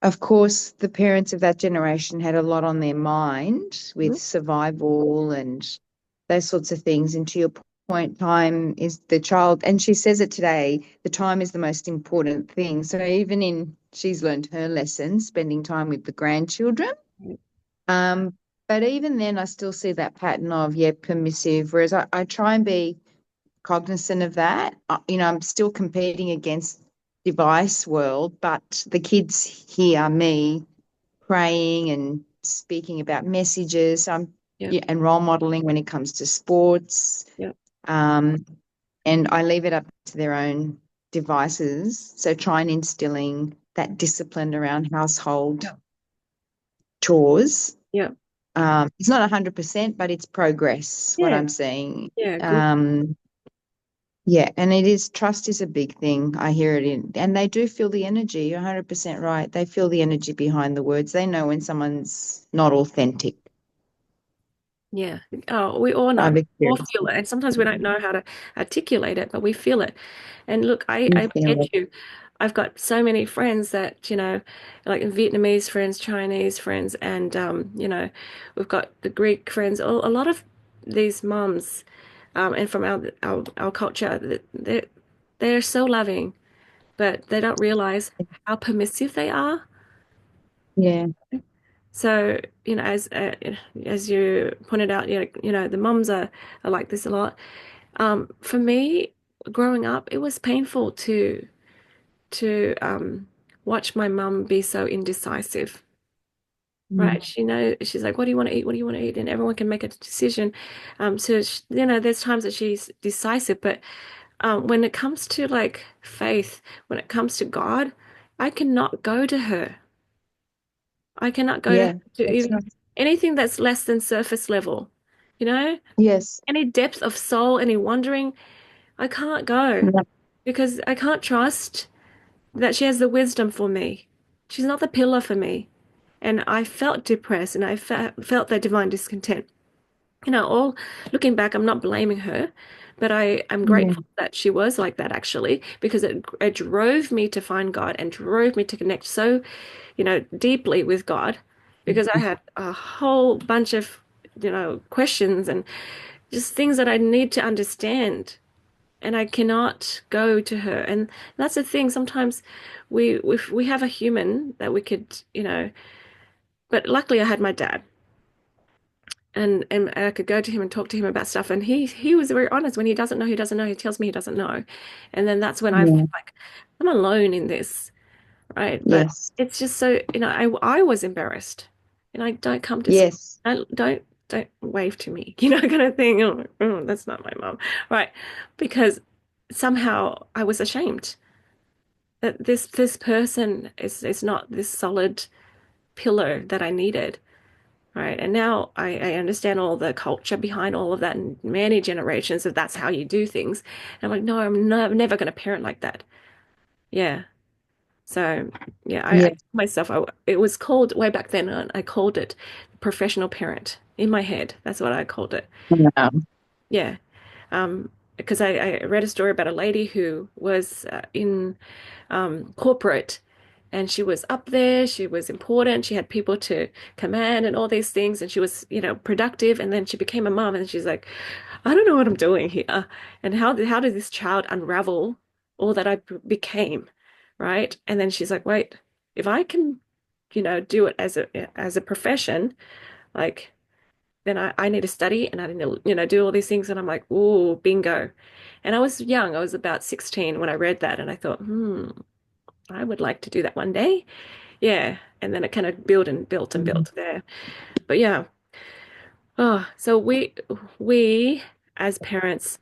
of course, the parents of that generation had a lot on their mind with Mhm. survival and those sorts of things. And to your point, time is the child, and she says it today, the time is the most important thing. So she's learned her lessons, spending time with the grandchildren. Um, but even then, I still see that pattern of, yeah, permissive, whereas I try and be cognizant of that. I'm still competing against device world, but the kids hear me praying and speaking about messages. Yeah. Yeah, and role modeling when it comes to sports. Yeah. Um, and I leave it up to their own devices. So try and instilling that discipline around household chores. Yeah. It's not 100%, but it's progress, what Yeah. I'm seeing. Yeah. Good. Um, Yeah, and trust is a big thing. I hear it and they do feel the energy. You're 100% right. They feel the energy behind the words. They know when someone's not authentic. Yeah. Oh, we all know, I've all experienced feel it. it. And sometimes we don't know how to articulate it, but we feel it. And look, You I feel get it. you. I've got so many friends that, like Vietnamese friends, Chinese friends, and we've got the Greek friends, a lot of these moms, and from our culture, they're so loving, but they don't realize how permissive they are. Yeah. So, as you pointed out, the moms are like this a lot. For me, growing up, it was painful to watch my mum be so indecisive. Mm. Right? She's like, "What do you want to eat? What do you want to eat?" And everyone can make a decision. There's times that she's decisive, but when it comes to like faith, when it comes to God, I cannot go to her. I cannot go to her Yeah. to That's even not, anything that's less than surface level. You know, yes. any depth of soul, any wondering, I can't go Yeah. because I can't trust that she has the wisdom for me. She's not the pillar for me. And I felt depressed and I felt that divine discontent. All looking back, I'm not blaming her, but I'm Yeah. grateful that she was like that actually, because it drove me to find God and drove me to connect so, deeply with God, because I had a whole bunch of, questions and just things that I need to understand. And I cannot go to her. And that's the thing. Sometimes we have a human that we could, but luckily I had my dad. And I could go to him and talk to him about stuff. And he was very honest. When he doesn't know, he doesn't know. He tells me he doesn't know. And then that's when I feel Yeah. like I'm alone in this, right? But Yes. it's just so, I was embarrassed. Don't come to school. Yes. Don't wave to me, kind of thing. Oh, that's not my mom, right? Because somehow I was ashamed that this person is not this solid pillar that I needed. Right. And now I understand all the culture behind all of that and many generations of that's how you do things. And I'm like, no, I'm never going to parent like that. Yeah. So, yeah, I Yeah. told myself, it was called way back then, I called it professional parent in my head. That's what I called it. Wow. Yeah. Because I read a story about a lady who was in corporate and she was up there, she was important, she had people to command and all these things, and she was, productive. And then she became a mom and she's like, I don't know what I'm doing here. And how did this child unravel all that became, right? And then she's like, wait, if I can, do it as a profession, like then I need to study and I need to, do all these things. And I'm like, oh, bingo. And I was young. I was about 16 when I read that. And I thought, I would like to do that one day. Yeah. And then it kind of built and built and Mhm. built there. But yeah. Oh, so we as parents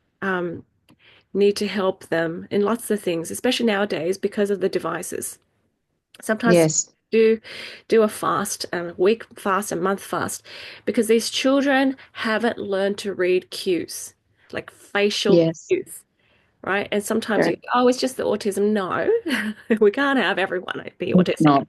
need to help them in lots of things, especially nowadays because of the devices. Sometimes Yes. do a fast, a week fast, a month fast, because these children haven't learned to read cues, like facial Yes. cues, right? And sometimes Correct. oh, it's just the autism. No, we can't have everyone be It's autistic. not.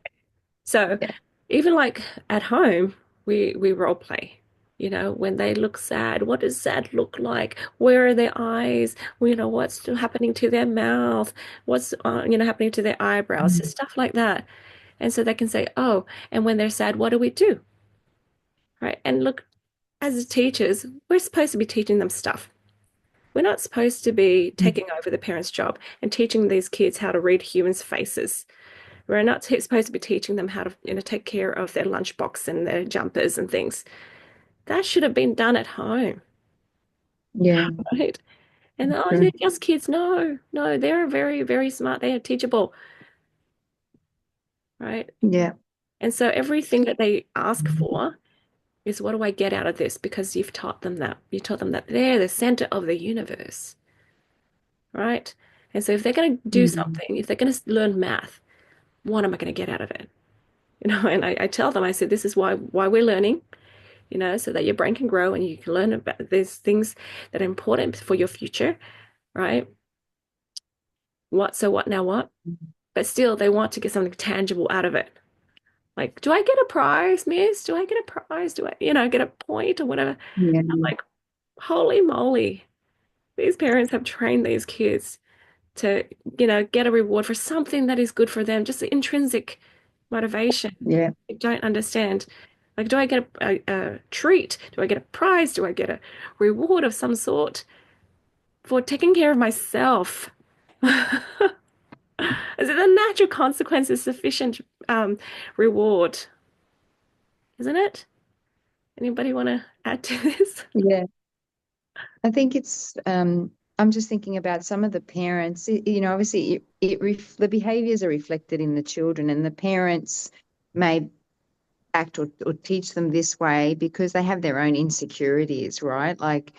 So Yeah. even like at home, we role play. When they look sad, what does sad look like? Where are their eyes? What's happening to their mouth? What's happening to their eyebrows? Just Mhm. stuff like that. And so they can say, oh, and when they're sad, what do we do? Right? And look, as teachers, we're supposed to be teaching them stuff. We're not supposed to be taking over the parents' job and teaching these kids how to read humans' faces. We're not supposed to be teaching them how to, take care of their lunchbox and their jumpers and things. That should have been done at home, Yeah. right? And oh, they're True. just kids. No, no, they're very, very smart. They are teachable, right? Yeah. And so everything that they ask for is what do I get out of this? Because you've taught them that. You taught them that they're the center of the universe, right? And so if they're going to do Mhm. something, if they're going to learn math, what am I going to get out of it? And I tell them, I said, this is why we're learning, so that your brain can grow and you can learn about these things that are important for your future, right? So what now what? But still they want to get something tangible out of it. Like, do I get a prize, miss? Do I get a prize? Do I, get a point or whatever? Yeah. I'm like, holy moly, these parents have trained these kids to, get a reward for something that is good for them, just the intrinsic motivation. Yeah. I don't understand. Like, do I get a treat? Do I get a prize? Do I get a reward of some sort for taking care of myself? Is it the natural consequence is sufficient reward? Isn't it? Anybody want to add to this? Yeah. I think it's I'm just thinking about some of the parents, obviously the behaviors are reflected in the children, and the parents may act or teach them this way because they have their own insecurities, right? Like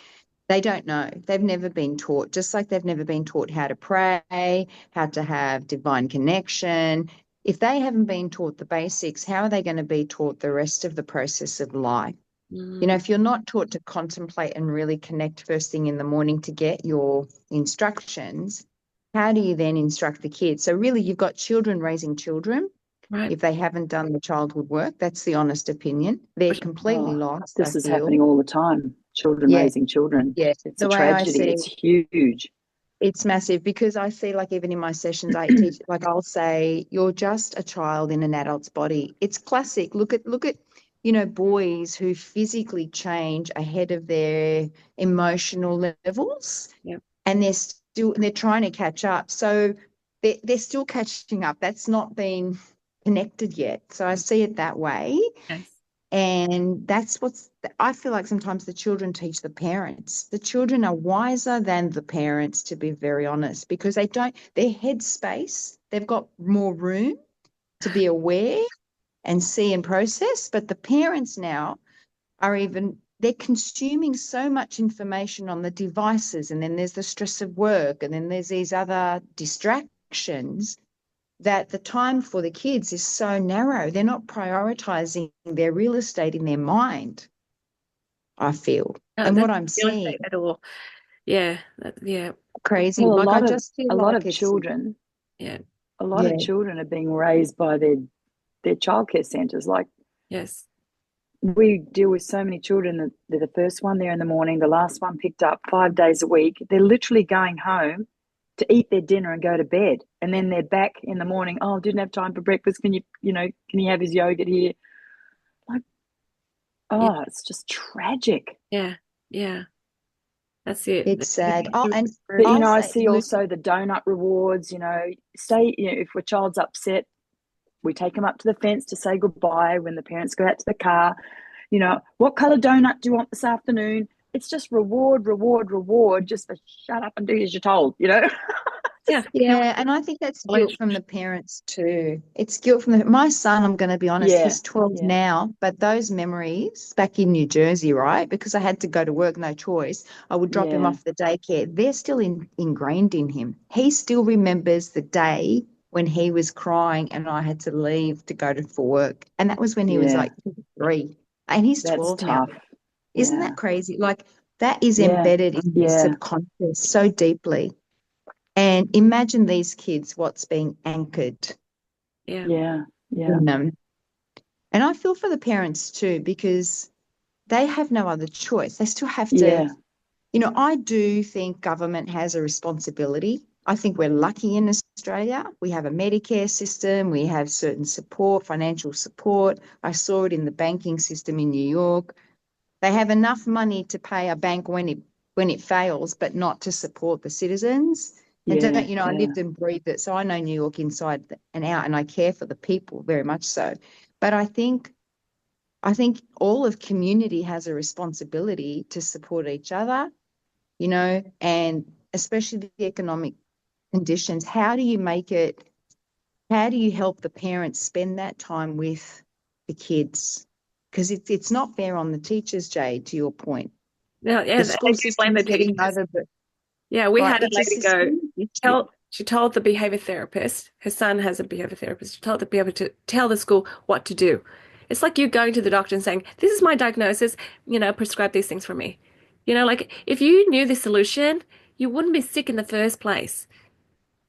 they don't know. They've never been taught, just like they've never been taught how to pray, how to have divine connection. If they haven't been taught the basics, how are they going to be taught the rest of the process of life? Mm, If you're not taught to contemplate and really connect first thing in the morning to get your instructions, how do you then instruct the kids? So really, you've got children raising children. right. If they haven't done the childhood work, that's the honest opinion. They're completely Oh, lost, I this is feel. happening all the time. Children Yeah, raising children. yeah. It's a The way I tragedy. see It's huge. it's massive because I see, like, even in my sessions, I teach, like, I'll say, you're just a child in an adult's body. It's classic. Look at, boys who physically change ahead of their emotional levels, Yeah. and they're trying to catch up. So they're still catching up. That's not been connected yet. So I see it that way. Yes. And I feel like sometimes the children teach the parents. The children are wiser than the parents, to be very honest, because their head space, they've got more room to be aware and see and process. But the parents now they're consuming so much information on the devices. And then there's the stress of work. And then there's these other distractions that the time for the kids is so narrow. They're not prioritizing their real estate in their mind, I feel. No, And what that's I'm real seeing, estate at all. Yeah. Yeah. crazy. Well, Like, I just a feel lot like of it's, children, Yeah. a lot of yeah, children are being raised by their childcare centres. Like Yes. we deal with so many children that they're the first one there in the morning, the last one picked up 5 days a week. They're literally going home to eat their dinner and go to bed, and Yeah. then they're back in the morning. Oh, didn't have time for breakfast. Can you have his yogurt here? Like, Yeah. oh, it's just tragic. Yeah. Yeah. That's it. it's sad. Oh, and But I'll I say, see Lucy, also the donut rewards. If a child's upset, we take them up to the fence to say goodbye when the parents go out to the car. What color donut do you want this afternoon? It's just reward, reward, reward, just for shut up and do as you're told, Yeah. yeah, and I think that's guilt Knowledge. from the parents too. It's guilt from my son. I'm going to be honest, Yeah, he's 12 yeah, now, but those memories back in New Jersey, right? Because I had to go to work, no choice. I would drop him yeah, off the daycare. They're still ingrained in him. He still remembers the day when he was crying and I had to leave to for work. And that was when he was yeah. like 3, and he's That's 12 now. tough. Isn't Yeah, that crazy? Like, that is yeah, embedded in his yeah, subconscious so deeply. And imagine these kids, what's being anchored Yeah. yeah, yeah, in them. And I feel for the parents too, because they have no other choice. They still have to, yeah, I do think government has a responsibility. I think we're lucky in Australia. We have a Medicare system, we have certain support, financial support. I saw it in the banking system in New York. They have enough money to pay a bank when it fails, but not to support the citizens. And yeah, I yeah, lived and breathed it, so I know New York inside and out, and I care for the people very much so. But I think all of community has a responsibility to support each other, and especially the economic conditions. How do you make it? How do you help the parents spend that time with the kids? Because it's not fair on the teachers, Jade, to your point. No, yeah, The they school do blame the system's getting teachers. over, but Yeah, we right, had a it's a lady go systemic issue. she told the behavior therapist, her son has a behavior therapist, she told the behavior to tell the school what to do. It's like you going to the doctor and saying, "This is my diagnosis, prescribe these things for me." Like if you knew the solution, you wouldn't be sick in the first place.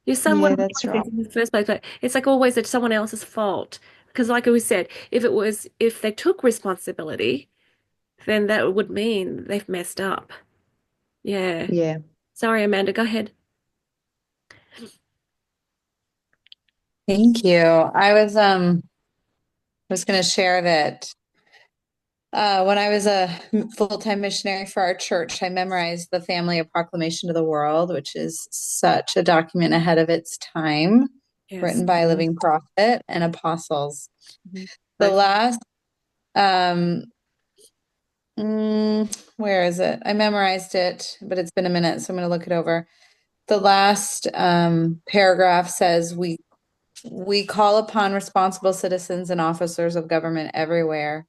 Your son Yeah, wouldn't be that's like right. this in the first place, but it's like always it's someone else's fault. Because like we said, if they took responsibility, then that would mean they've messed up. Yeah. Yeah. Sorry, Amanda, go ahead. Thank you. I was going to share that when I was a full-time missionary for our church, I memorized the Family of Proclamation to the World, which is such a document ahead of its time, Yes. written by a living prophet and apostles. Mhm. The Both. last, um, where is it? I memorized it, but it's been a minute, so I'm going to look it over. The last paragraph says, we call upon responsible citizens and officers of government everywhere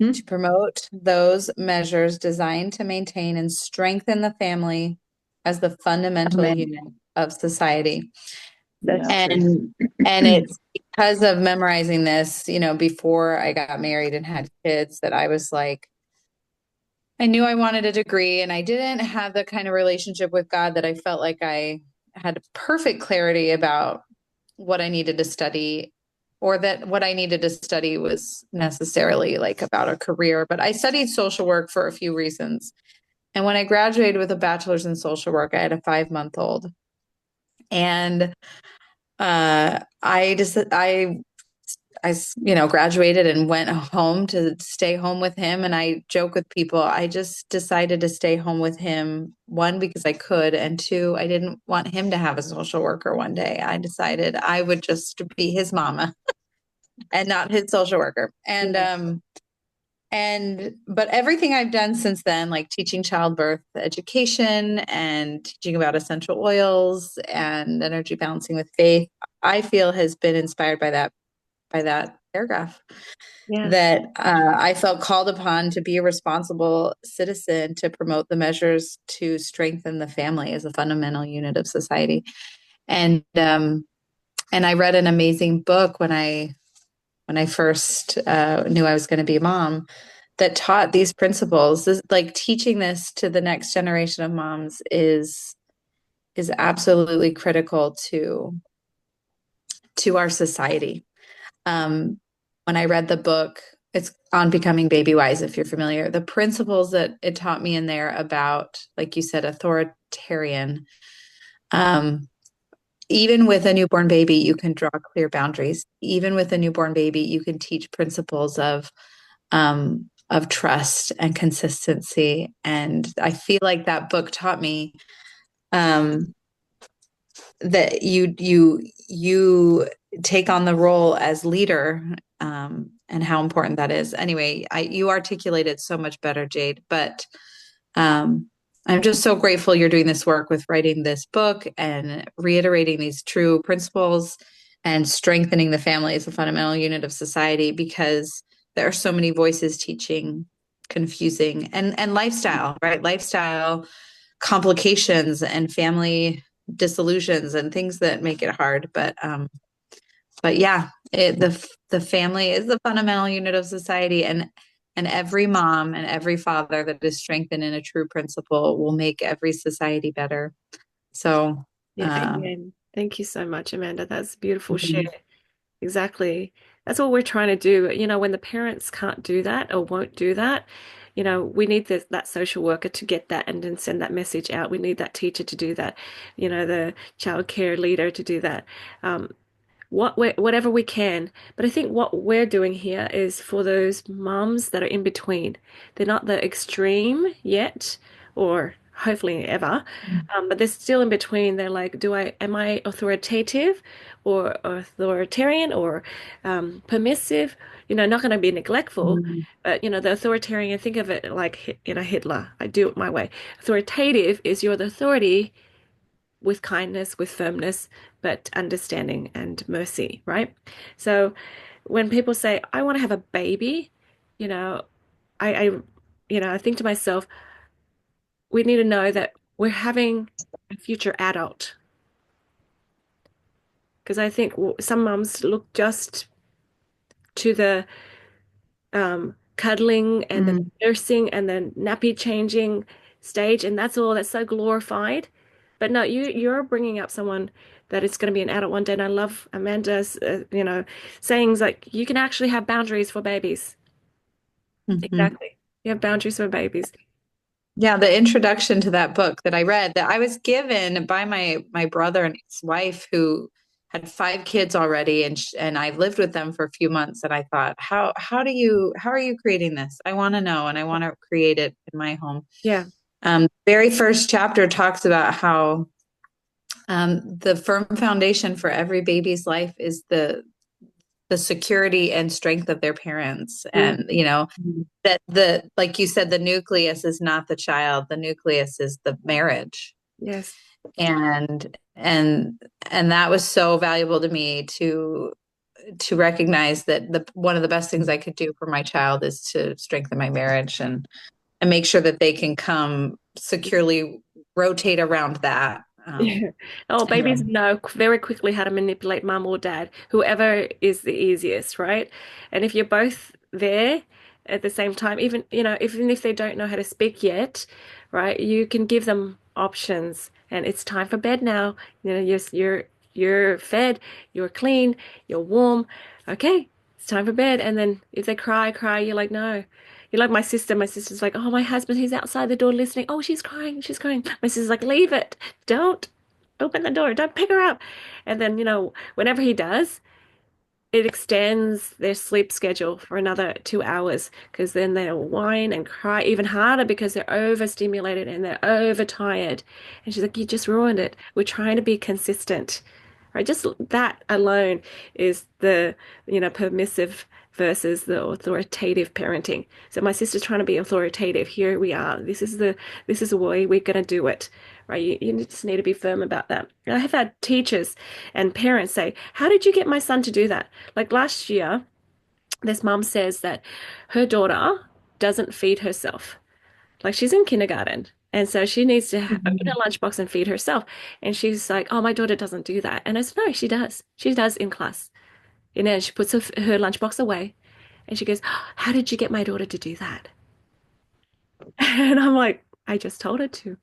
to promote those measures designed to maintain and strengthen the family as the fundamental Amen. unit of society. That's Yeah. true. And it's because of memorizing this, before I got married and had kids, that I was like, I knew I wanted a degree, and I didn't have the kind of relationship with God that I felt like I had perfect clarity about what I needed to study, or that what I needed to study was necessarily like about a career. But I studied social work for a few reasons. And when I graduated with a bachelor's in social work, I had a 5-month-old. And I graduated and went home to stay home with him. And I joke with people, I just decided to stay home with him, one, because I could, and two, I didn't want him to have a social worker one day. I decided I would just be his mama and not his social worker. But everything I've done since then, like teaching childbirth education and teaching about essential oils and energy balancing with faith, I feel has been inspired by that paragraph. Yeah. That I felt called upon to be a responsible citizen to promote the measures to strengthen the family as a fundamental unit of society. And I read an amazing book when I first knew I was going to be a mom, that taught these principles. Like teaching this to the next generation of moms is absolutely critical to our society. When I read the book, it's on Becoming Baby Wise, if you're familiar, the principles that it taught me in there about, like you said, authoritarian. Even with a newborn baby, you can draw clear boundaries. Even with a newborn baby, you can teach principles of trust and consistency. And I feel like that book taught me that you take on the role as leader, and how important that is. Anyway, you articulated so much better, Jade. But I'm just so grateful you're doing this work with writing this book and reiterating these true principles and strengthening the family as a fundamental unit of society, because there are so many voices teaching confusing and lifestyle, right? Lifestyle complications and family disillusions and things that make it hard. But yeah, the family is the fundamental unit of society, and every mom and every father that is strengthened in a true principle will make every society better. So, Yeah, amen. Thank you so much, Amanda. That's a beautiful share. Exactly. That's what we're trying to do. When the parents can't do that or won't do that, we need that social worker to get that and then send that message out. We need that teacher to do that, the childcare leader to do that. Whatever we can. But I think what we're doing here is for those mums that are in between. They're not the extreme yet, or hopefully ever, but they're still in between. They're like, am I authoritative or authoritarian or permissive? Not going to be neglectful, but the authoritarian, think of it like, Hitler. I do it my way. Authoritative is you're the authority with kindness, with firmness, but understanding and mercy, right? So when people say, I want to have a baby, you know, I I think to myself, we need to know that we're having a future adult. Because I think some mums look just to the cuddling and the nursing and the nappy changing stage, and that's all that's so glorified. But no, you're bringing up someone that is going to be an adult one day, and I love Amanda's, sayings like you can actually have boundaries for babies. Mhm. Exactly. You have boundaries for babies. Yeah, the introduction to that book that I read that I was given by my brother and his wife who had 5 kids already, and I lived with them for a few months, and I thought, how are you creating this? I want to know, and I want to create it in my home. Yeah. Very first chapter talks about how the firm foundation for every baby's life is the security and strength of their parents, Mm. and that like you said, the nucleus is not the child, the nucleus is the marriage. Yes. And that was so valuable to me to recognize that the one of the best things I could do for my child is to strengthen my marriage and make sure that they can come securely rotate around that. Yeah. Oh, babies know very quickly how to manipulate mum or dad, whoever is the easiest, right? And if you're both there at the same time, even if they don't know how to speak yet, right, you can give them options. And it's time for bed now. You're fed, you're clean, you're warm. Okay, it's time for bed. And then if they cry, you're like, no. You're like my sister. My sister's like, oh, my husband, he's outside the door listening. Oh, she's crying, she's crying. My sister's like, leave it. Don't open the door. Don't pick her up. And then, whenever he does, it extends their sleep schedule for another 2 hours because then they'll whine and cry even harder because they're overstimulated and they're overtired. And she's like, you just ruined it. We're trying to be consistent. Right? Just that alone is the, permissive versus the authoritative parenting. So my sister's trying to be authoritative. Here we are. This is the way we're going to do it. Right? You just need to be firm about that. And I have had teachers and parents say, how did you get my son to do that? Like last year, this mom says that her daughter doesn't feed herself. Like she's in kindergarten. And so she needs to open her lunchbox and feed herself. And she's like, oh, my daughter doesn't do that. And I said, no, she does. She does in class. She puts her lunchbox away and she goes, oh, how did you get my daughter to do that? And I'm like, I just told her to.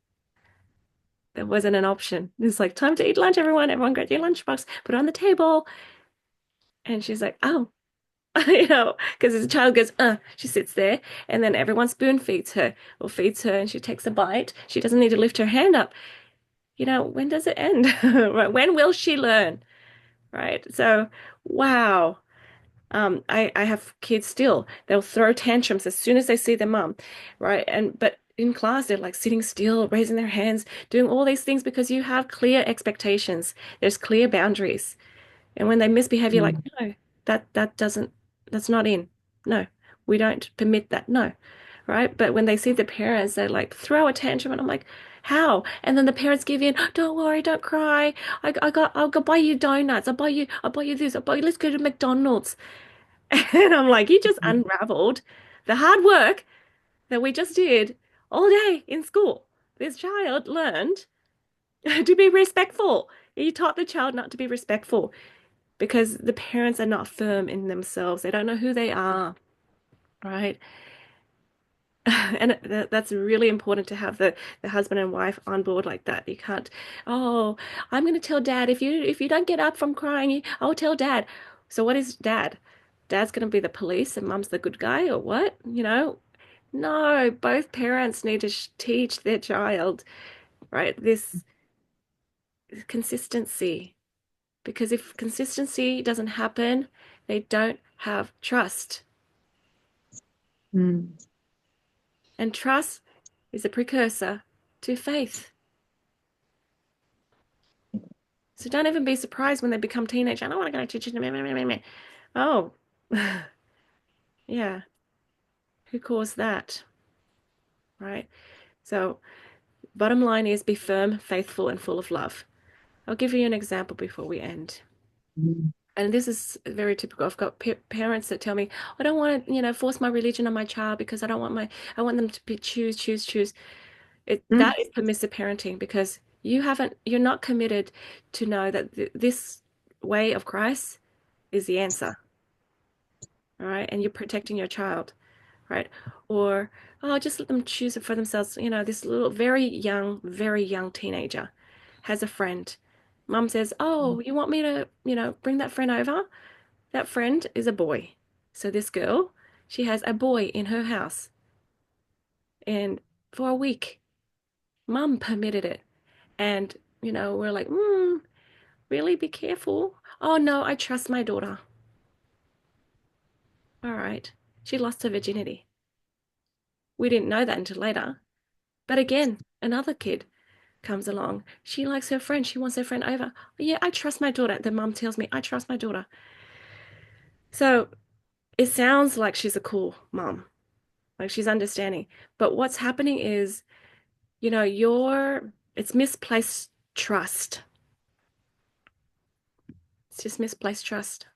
There wasn't an option. It's like, time to eat lunch, everyone. Everyone grab your lunchbox, put it on the table. And she's like, oh, because the child goes, she sits there, and then everyone spoon feeds her or feeds her, and she takes a bite. She doesn't need to lift her hand up. When does it end? Right? When will she learn? Right? So, wow. I have kids still. They'll throw tantrums as soon as they see their mum, right? But in class, they're like sitting still, raising their hands, doing all these things because you have clear expectations. There's clear boundaries. And when they misbehave, you're like, no, that's not in. No, we don't permit that. No. Right. But when they see the parents, they like throw a tantrum and I'm like, how? And then the parents give in, don't worry, don't cry. I'll go buy you donuts. I'll buy you this. Let's go to McDonald's. And I'm like, you just unraveled the hard work that we just did all day in school. This child learned to be respectful. You taught the child not to be respectful because the parents are not firm in themselves. They don't know who they are, right? And that's really important to have the husband and wife on board like that. You can't, oh, I'm going to tell dad if you don't get up from crying, I'll tell dad. So what is dad? Dad's going to be the police and mom's the good guy or what? No, both parents need to teach their child, right? This consistency. Because if consistency doesn't happen, they don't have trust. Mm. And trust is a precursor to faith. So don't even be surprised when they become teenage. I don't want to go to church. Oh, yeah. Who caused that? Right? So, bottom line is be firm, faithful, and full of love. I'll give you an example before we end. And this is very typical. I've got parents that tell me, I don't want to, force my religion on my child because I want them to be choose. That is permissive parenting because you're not committed to know that this way of Christ is the answer. All right. And you're protecting your child, right? Or, oh, just let them choose it for themselves. This little very young teenager. has a friend. Mum says, "Oh, you want me to, bring that friend over?" That friend is a boy. So this girl, she has a boy in her house. And for a week, Mum permitted it. And, we're like, really be careful. Oh, no, I trust my daughter. All right. She lost her virginity. We didn't know that until later. But again, another kid comes along. She likes her friend. She wants her friend over. Yeah, I trust my daughter. The mum tells me, I trust my daughter. So it sounds like she's a cool mom, like she's understanding. But what's happening is, it's misplaced trust. It's just misplaced trust.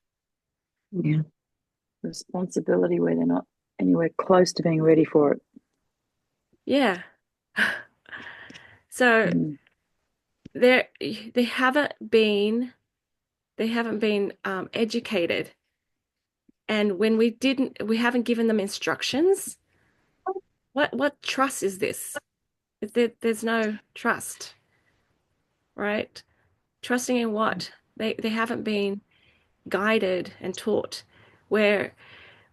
Yeah. Responsibility where they're not anywhere close to being ready for it. Yeah. So Mm. they haven't been educated. And when we haven't given them instructions. What trust is this? There's no trust, right? Trusting in what? They haven't been guided and taught where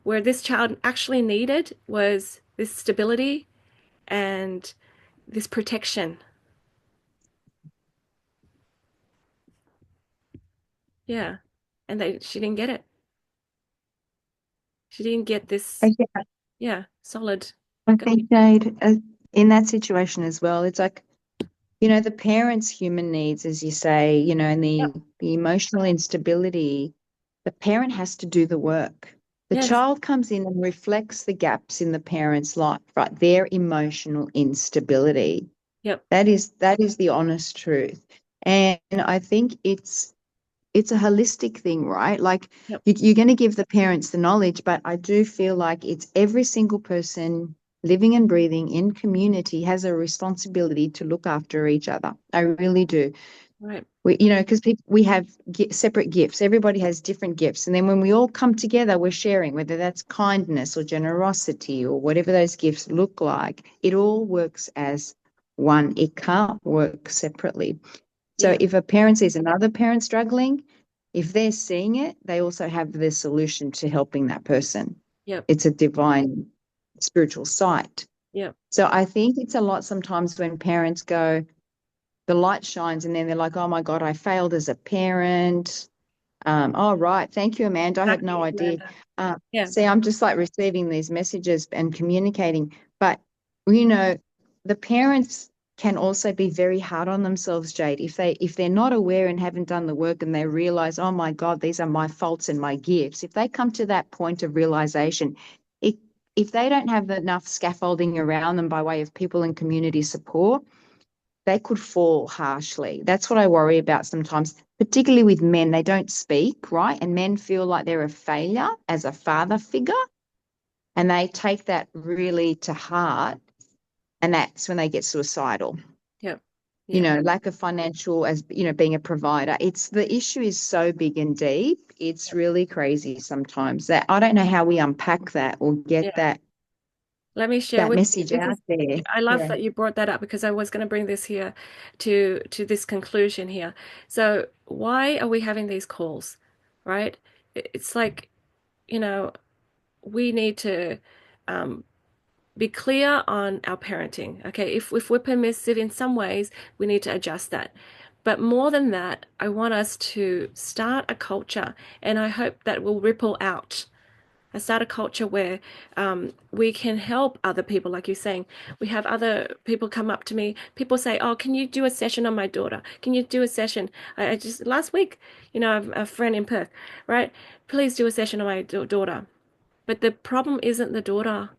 this child actually needed was this stability and this protection. Yeah. And she didn't get it. She didn't get this, Okay. yeah, solid. I think, Jade, in that situation as well, it's like, the parents' human needs, as you say, and Yep. the emotional instability, the parent has to do the work. The Yes. child comes in and reflects the gaps in the parent's life, right? Their emotional instability. Yep. That is the honest truth. And I think it's a holistic thing, right? Like Yep. you're going to give the parents the knowledge, but I do feel like it's every single person living and breathing in community has a responsibility to look after each other. I really do. Right. Because we have separate gifts. Everybody has different gifts. And then when we all come together, we're sharing, whether that's kindness or generosity or whatever those gifts look like. It all works as one. It can't work separately. So Yeah. if a parent sees another parent struggling, if they're seeing it, they also have the solution to helping that person. Yep. It's a divine spiritual sight. Yep. So I think it's a lot sometimes when parents go, the light shines and then they're like, oh my God, I failed as a parent. Oh, right. Thank you, Amanda. I had no Exactly, idea. Amanda. Yeah. See, I'm just like receiving these messages and communicating. But, the parents can also be very hard on themselves, Jade. If they're not aware and haven't done the work and they realize, oh my God, these are my faults and my gifts. If they come to that point of realization, it, if they don't have enough scaffolding around them by way of people and community support, they could fall harshly. That's what I worry about sometimes, particularly with men. They don't speak, right? And men feel like they're a failure as a father figure, and they take that really to heart. And that's when they get suicidal. Yep. Yeah. Lack of financial, as being a provider. The issue is so big and deep. It's really crazy sometimes that I don't know how we unpack that or get Yeah. that Let me share with you. message out there. I love Yeah. that you brought that up because I was going to bring this here to this conclusion here. So why are we having these calls, right? It's like, you know, we need to um, be clear on our parenting. Okay, if we're permissive in some ways, we need to adjust that. But more than that, I want us to start a culture, and I hope that will ripple out. I start a culture where we can help other people, like you're saying. We have other people come up to me. People say, "Oh, can you do a session on my daughter? Can you do a session?" I just last week, I have a friend in Perth, right? Please do a session on my daughter. But the problem isn't the daughter.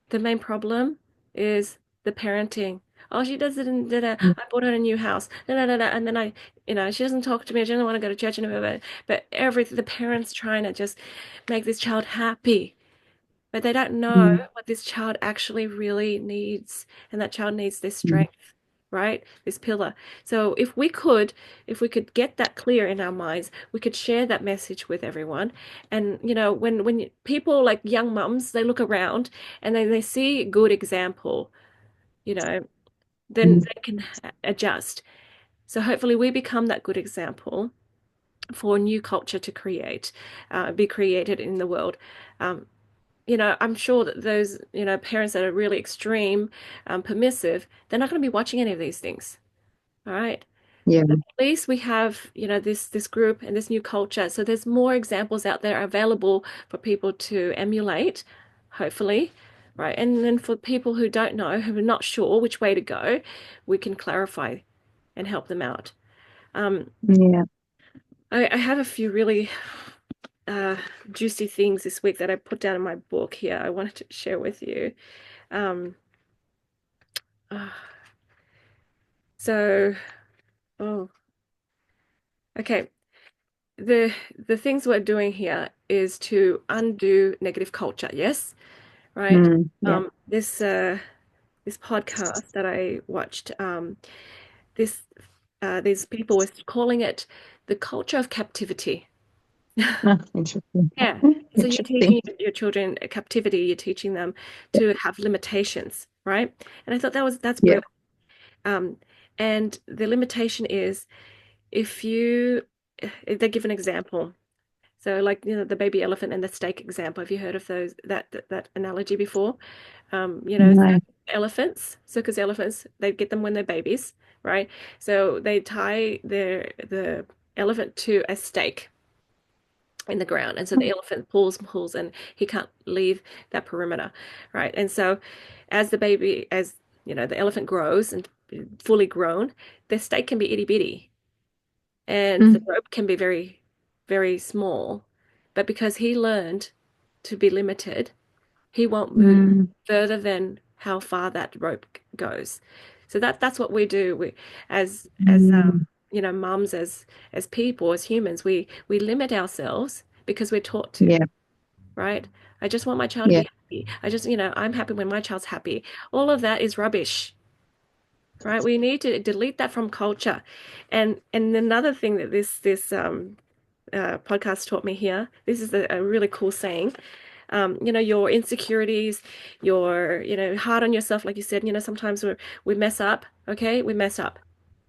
The main problem is the parenting. Oh, she does it and I bought her a new house. And then she doesn't talk to me. She doesn't want to go to church anymore. But everything, the parents trying to just make this child happy. But they don't know Mm. what this child actually really needs. And that child needs this strength, right? This pillar. So if we could get that clear in our minds, we could share that message with everyone. And when people like young mums, they look around and they see a good example, you know, then Mm. they can adjust. So hopefully we become that good example for a new culture to be created in the world. I'm sure that those, parents that are really extreme, permissive, they're not going to be watching any of these things. All right. Yeah. At least we have, this group and this new culture. So there's more examples out there available for people to emulate, hopefully. Right. And then for people who don't know, who are not sure which way to go, we can clarify and help them out. Yeah. I have a few really juicy things this week that I put down in my book here. I wanted to share with you. Um, uh, so, oh, okay. The things we're doing here is to undo negative culture. Yes, right. Yeah. This podcast that I watched, this these people were calling it the culture of captivity. Interesting. Yeah. So you're Interesting. teaching your children captivity, you're teaching them to have limitations, right? And I thought that's Yeah. brilliant. And the limitation is if they give an example. So like, the baby elephant and the steak example. Have you heard of that analogy before? No. Circus elephants, they get them when they're babies, right? So they tie the elephant to a stake in the ground. And so the elephant pulls, and he can't leave that perimeter, right? And so as the elephant grows and fully grown, the stake can be itty bitty and the Mm. rope can be very, very small. But because he learned to be limited, he won't move Mm. further than how far that rope goes. So that's what we do. We as Mm. mums, as people, as humans, we limit ourselves because we're taught to, Yeah. right? I just want my child to Yeah. be happy. I'm happy when my child's happy. All of that is rubbish, right? We need to delete that from culture. And another thing that this podcast taught me here, this is a really cool saying. Your insecurities, hard on yourself, like you said, sometimes we mess up. Okay, we mess up.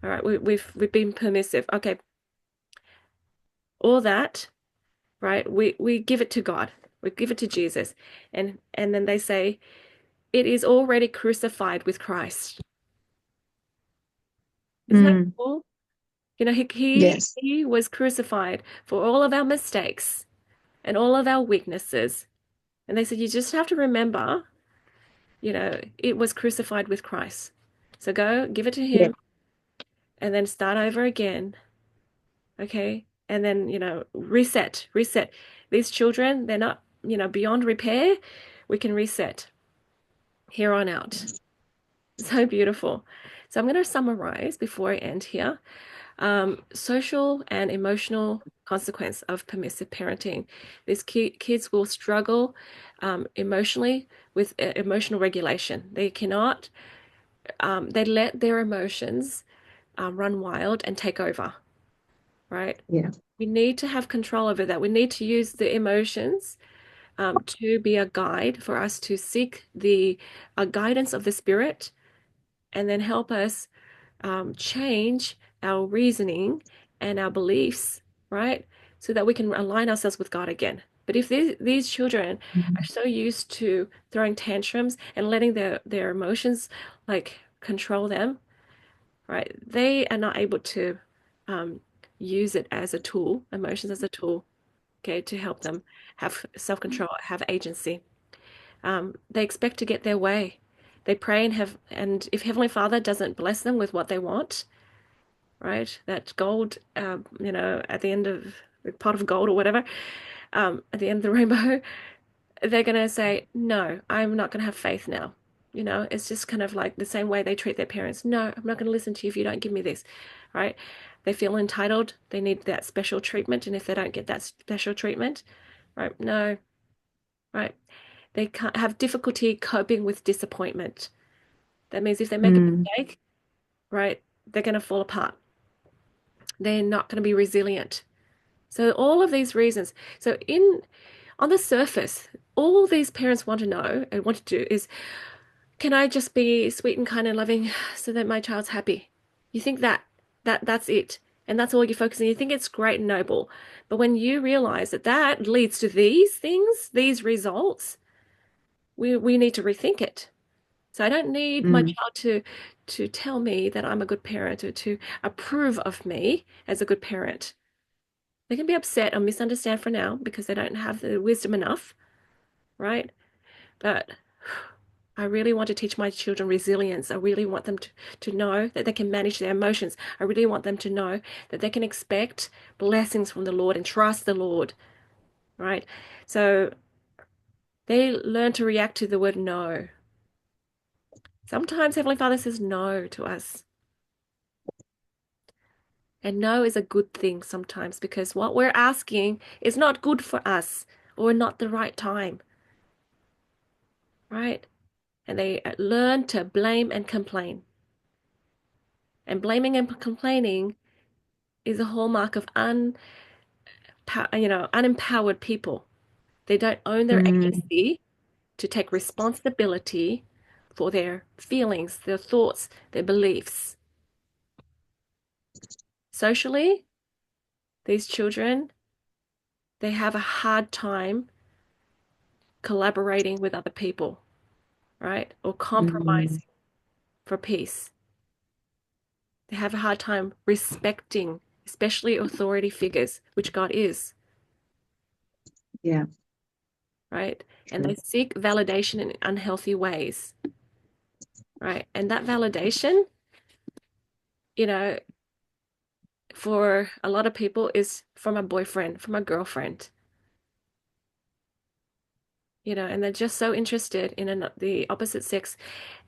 All right, we've been permissive. Okay, all that, right? We give it to God. We give it to Jesus, and then they say it is already crucified with Christ. Isn't that Mm. cool? He Yes. he was crucified for all of our mistakes and all of our weaknesses. And they said, you just have to remember, it was crucified with Christ. So go give it to Yeah. him and then start over again. Okay. And then, reset. These children, they're not, beyond repair. We can reset here on out. So beautiful. So I'm going to summarize before I end here. Social and emotional consequence of permissive parenting. These kids will struggle emotionally with emotional regulation. They cannot, they let their emotions run wild and take over, right? Yeah. We need to have control over that. We need to use the emotions to be a guide for us to seek the guidance of the Spirit and then help us change our reasoning and our beliefs, right? So that we can align ourselves with God again. But if these children are so used to throwing tantrums and letting their emotions like control them, right? They are not able to um, use it as a tool, emotions as a tool, okay, to help them have self-control, have agency. They expect to get their way. They pray and if Heavenly Father doesn't bless them with what they want, right? That gold, at the end of the pot of gold or whatever, at the end of the rainbow, they're going to say, no, I'm not going to have faith now. It's just kind of like the same way they treat their parents. No, I'm not going to listen to you if you don't give me this, right? They feel entitled. They need that special treatment. And if they don't get that special treatment, right? No, right? They can't have difficulty coping with disappointment. That means if they make a Mm. mistake, right, they're going to fall apart. They're not going to be resilient. So all of these reasons. So on the surface, all these parents want to know and want to do is, can I just be sweet and kind and loving so that my child's happy? You think that That's it. And that's all you're focusing. You think it's great and noble. But when you realize that that leads to these things, these results, we need to rethink it. So I don't need my child to tell me that I'm a good parent or to approve of me as a good parent. They can be upset or misunderstand for now because they don't have the wisdom enough, right? But I really want to teach my children resilience. I really want them to know that they can manage their emotions. I really want them to know that they can expect blessings from the Lord and trust the Lord, right? So they learn to react to the word no. Sometimes Heavenly Father says no to us. And no is a good thing sometimes because what we're asking is not good for us or not the right time, right? And they learn to blame and complain. And blaming and complaining is a hallmark of unempowered people. They don't own their agency to take responsibility for their feelings, their thoughts, their beliefs. Socially, these children, they have a hard time collaborating with other people, right? Or compromising for peace. They have a hard time respecting, especially authority figures, which God is. Yeah. Right? And they seek validation in unhealthy ways, right? And that validation, you know, for a lot of people is from a boyfriend, from a girlfriend, and they're just so interested in the opposite sex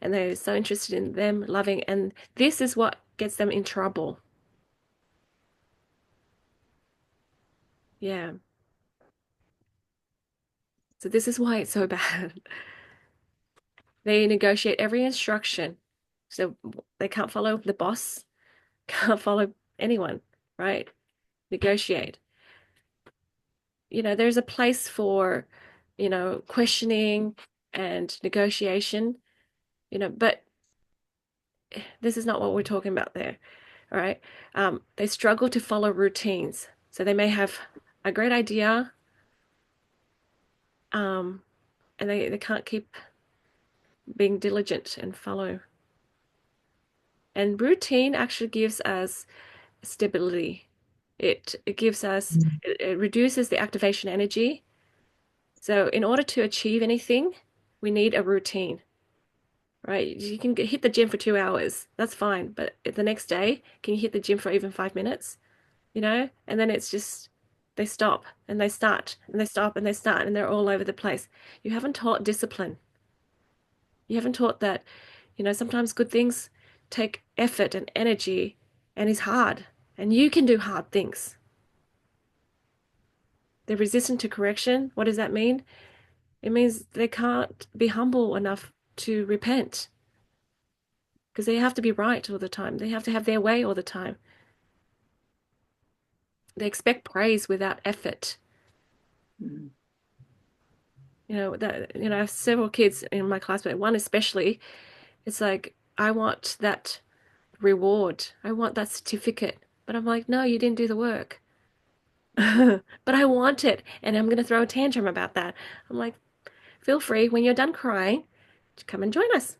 and they're so interested in them loving. And this is what gets them in trouble. Yeah. So this is why it's so bad. They negotiate every instruction. So they can't follow the boss, can't follow anyone, right? Negotiate. There's a place for, questioning and negotiation, but this is not what we're talking about there. All right. They struggle to follow routines. So they may have a great idea, and they can't keep being diligent and follow. And routine actually gives us stability. It gives us, it reduces the activation energy. So in order to achieve anything, we need a routine, right? You can hit the gym for 2 hours. That's fine. But the next day, can you hit the gym for even 5 minutes? And then it's just they stop and they start and they stop and they start and they're all over the place. You haven't taught discipline. You haven't taught that, sometimes good things take effort and energy and is hard. And you can do hard things. They're resistant to correction. What does that mean? It means they can't be humble enough to repent because they have to be right all the time. They have to have their way all the time. They expect praise without effort. I have several kids in my class, but one especially, it's like, I want that reward. I want that certificate. But I'm like, no, you didn't do the work. But I want it. And I'm going to throw a tantrum about that. I'm like, feel free when you're done crying to come and join us.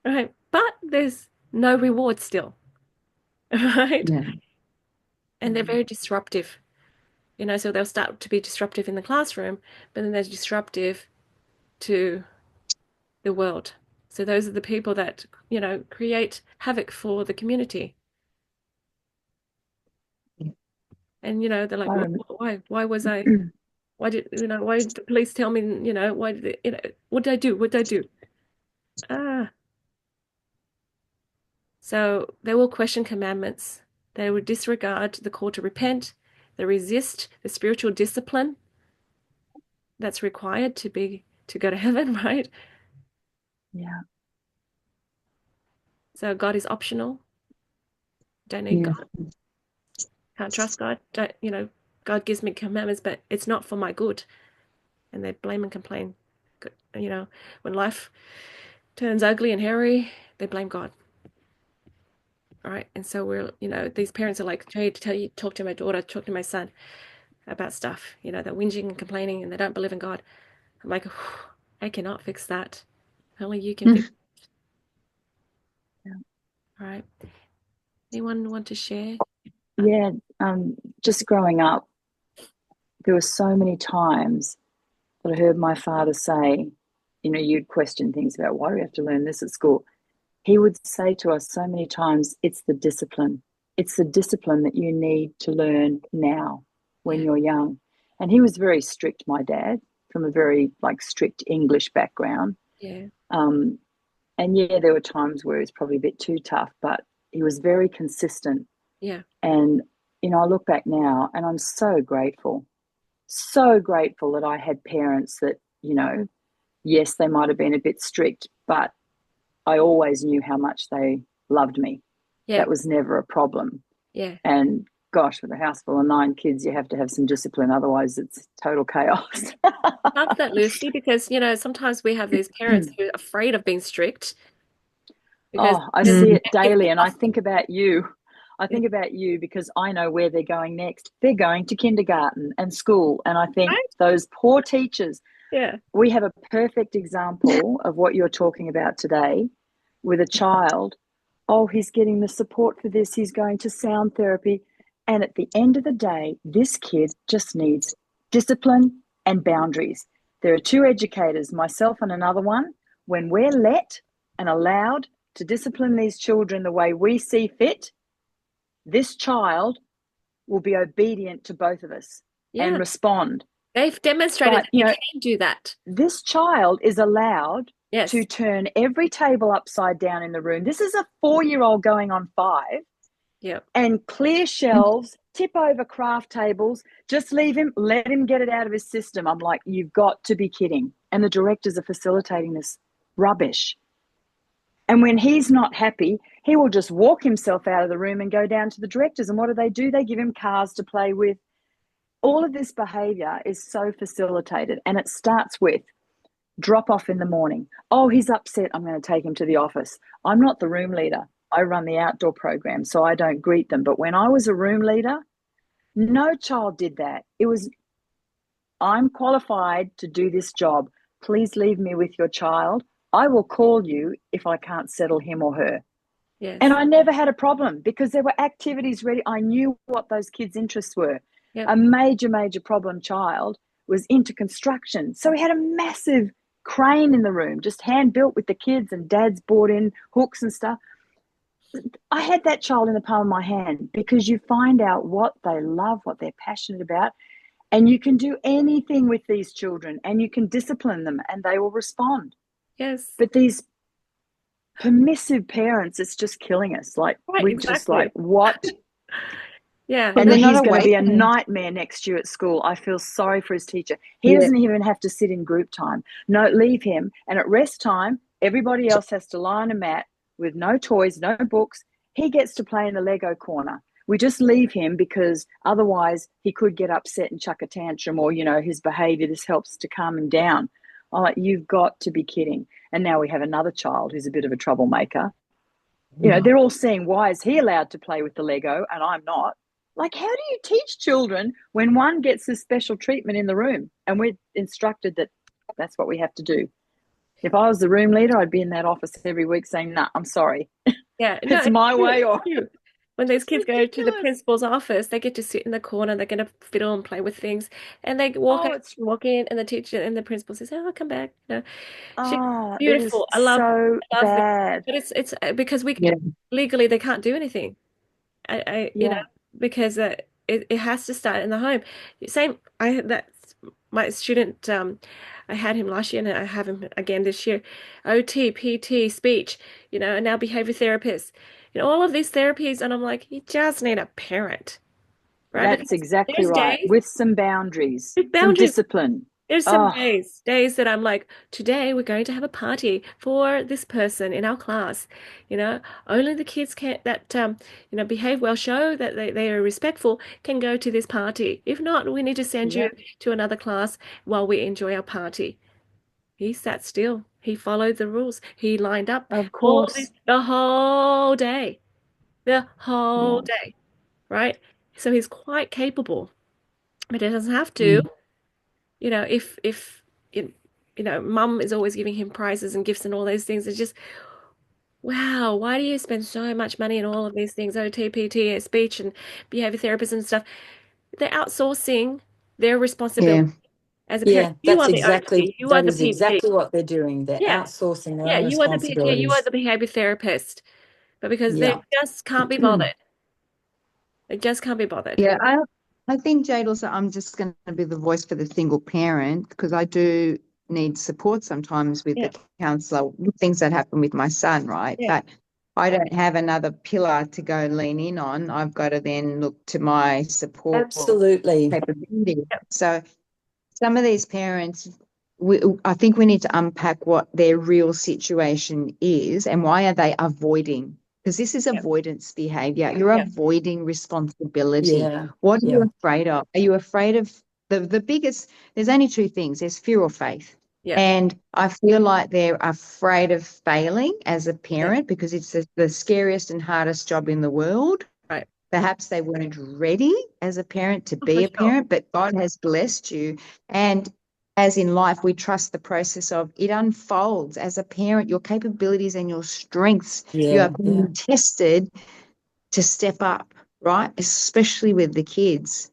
All right. But there's no reward still. Right. Yeah. And they're very disruptive. So they'll start to be disruptive in the classroom, but then they're disruptive to the world. So those are the people that, create havoc for the community. And, they're like, why was I, why did the police tell me, why did what did I do? What did I do? So they will question commandments. They will disregard the call to repent. They resist the spiritual discipline that's required to go to heaven, right? Yeah. So God is optional. Don't need God. Can't trust God. Don't, God gives me commandments, but it's not for my good. And they blame and complain. When life turns ugly and hairy, they blame God. right? And so we're, these parents are like, trying to tell you, talk to my daughter, talk to my son about stuff, they're whinging and complaining and they don't believe in God. I'm like, I cannot fix that. Only you can fix it. Yeah. All right. Anyone want to share? Yeah, just growing up, there were so many times that I heard my father say, you'd question things about why do we have to learn this at school. He would say to us so many times, it's the discipline. It's the discipline that you need to learn now when Yeah. you're young. And he was very strict, my dad, from a very strict English background. Yeah. And yeah, there were times where it was probably a bit too tough, but he was very consistent. Yeah. And, I look back now and I'm so grateful that I had parents that, yes, they might have been a bit strict, but I always knew how much they loved me. Yeah. That was never a problem. Yeah. And gosh, with a house full of 9 kids, you have to have some discipline. Otherwise, it's total chaos. Love that, Lucy, because, sometimes we have these parents who are afraid of being strict because Oh, I if see it they daily. And I off, think about you. I think about you because I know where they're going next. They're going to kindergarten and school. And I think right? those poor teachers, Yeah. we have a perfect example of what you're talking about today with a child. Oh, he's getting the support for this. He's going to sound therapy. And at the end of the day, this kid just needs discipline and boundaries. There are 2 educators, myself and another one. When we're let and allowed to discipline these children the way we see fit, this child will be obedient to both of us and Yeah. respond. They've demonstrated But, that you can do that. this child is allowed Yes. to turn every table upside down in the room. This is a 4-year-old going on 5. Yeah. And clear shelves, tip over craft tables, just let him get it out of his system. I'm like, you've got to be kidding. And the directors are facilitating this rubbish. And when he's not happy, he will just walk himself out of the room and go down to the directors. And what do? They give him cars to play with. All of this behavior is so facilitated. And it starts with drop off in the morning. Oh, he's upset. I'm going to take him to the office. I'm not the room leader. I run the outdoor program, so I don't greet them. But when I was a room leader, no child did that. It was, I'm qualified to do this job. Please leave me with your child. I will call you if I can't settle him or her. Yes. And I never had a problem because there were activities ready. I knew what those kids' interests were. Yep. A major problem child was into construction. So we had a massive crane in the room, just hand built with the kids, and dad's brought in hooks and stuff. I had that child in the palm of my hand because you find out what they love, what they're passionate about, and you can do anything with these children and you can discipline them and they will respond. Yes. But these permissive parents, it's just killing us. Like, Right, we're exactly. just like, what? Yeah. And then they're not he's going to be a awakened. nightmare next year at school. I feel sorry for his teacher. He Yeah. doesn't even have to sit in group time. No, leave him. And at rest time, everybody else has to lie on a mat with no toys, no books. He gets to play in the Lego corner. We just leave him because otherwise he could get upset and chuck a tantrum, or, his behavior, this helps to calm him down. I'm like, you've got to be kidding. And now we have another child who's a bit of a troublemaker. They're all saying, why is he allowed to play with the Lego and I'm not? Like, how do you teach children when one gets this special treatment in the room? And we're instructed that that's what we have to do. If I was the room leader, I'd be in that office every week saying, nah, I'm sorry. Yeah. No, It's my true. way. Or True. When these kids go to the ridiculous. principal's office, they get to sit in the corner, they're going to fiddle and play with things, and they walk out, it's walk in, and the teacher and the principal says, "Oh, I'll come back." She's it is beautiful. so I love it, bad. but it's because Yeah. legally they can't do anything. Yeah. Because it has to start in the home. Same, that's my student. I had him last year, and I have him again this year. OT, PT, speech, and now behavior therapist. All of these therapies, and I'm like, you just need a parent, right? That's Because exactly there's right. days With some boundaries, with some boundaries. discipline. There's some Oh, days that I'm like, today we're going to have a party for this person in our class. Only the kids that behave well, show that they are respectful, can go to this party. If not, we need to send you yeah, to another class while we enjoy our party. He sat still. He followed the rules. He lined up of course. the whole day. the whole Yeah. day, right? So he's quite capable, but he doesn't have to. Mm. If mum is always giving him prizes and gifts and all those things, it's just wow, why do you spend so much money on all of these things, OT, PT, speech and behavior therapists and stuff? They're outsourcing their responsibility Yeah. as a parent. Yeah, You are the exactly OT, you are that the is PT. exactly what they're doing. They're Yeah, outsourcing their yeah, own you are the PT, you are responsibilities. the behavior therapist. But because they Yeah. just can't be bothered. They just can't be bothered. Yeah, I think, Jade, also, I'm just going to be the voice for the single parent because I do need support sometimes with Yeah, the counselor, with things that happen with my son, right? yeah, But I don't have another pillar to go lean in on. I've got to then look to my support Absolutely. capability. So some of these parents, I think we need to unpack what their real situation is and why are they avoiding? Because this is yeah, avoidance behavior. You're yeah, avoiding responsibility. Yeah. What are Yeah. you afraid of? Are you afraid of the biggest? There's only two things. There's fear or faith. yeah, And I feel like they're afraid of failing as a yeah, parent because it's the scariest and hardest job in the world. right. Perhaps they weren't ready as a parent to Oh, for be a sure. parent, but God has blessed you. And as in life, we trust the process of it unfolds. As a parent, your capabilities and your strengths, you are Yeah. Yeah. being tested to step up, right? Especially with the kids.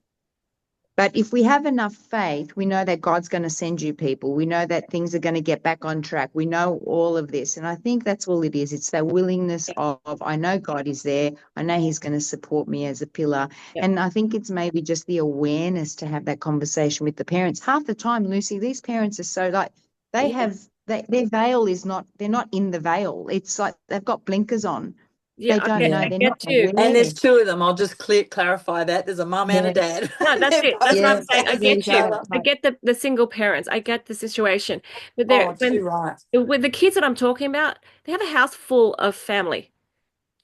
But if we have enough faith, we know that God's going to send you people. We know that things are going to get back on track. We know all of this. And I think that's all it is. It's that willingness Yeah, of, I know God is there. I know He's going to support me as a pillar. yeah, And I think it's maybe just the awareness to have that conversation with the parents. Half the time, Lucy, these parents are so like, they yeah, have, their veil is not, they're not in the veil. It's like they've got blinkers on. yeah. They don't Yeah. know. I They're not get you. And aware. there's two of them. I'll just clarify that. There's a mum and a Yeah. dad. No, that's They're it. That's both what in Yeah. I'm the saying. I same There you get you. go. umbrella. I Like, get the single parents. I get the situation. But Oh, when too right. with the kids that I'm talking about, they have a house full of family.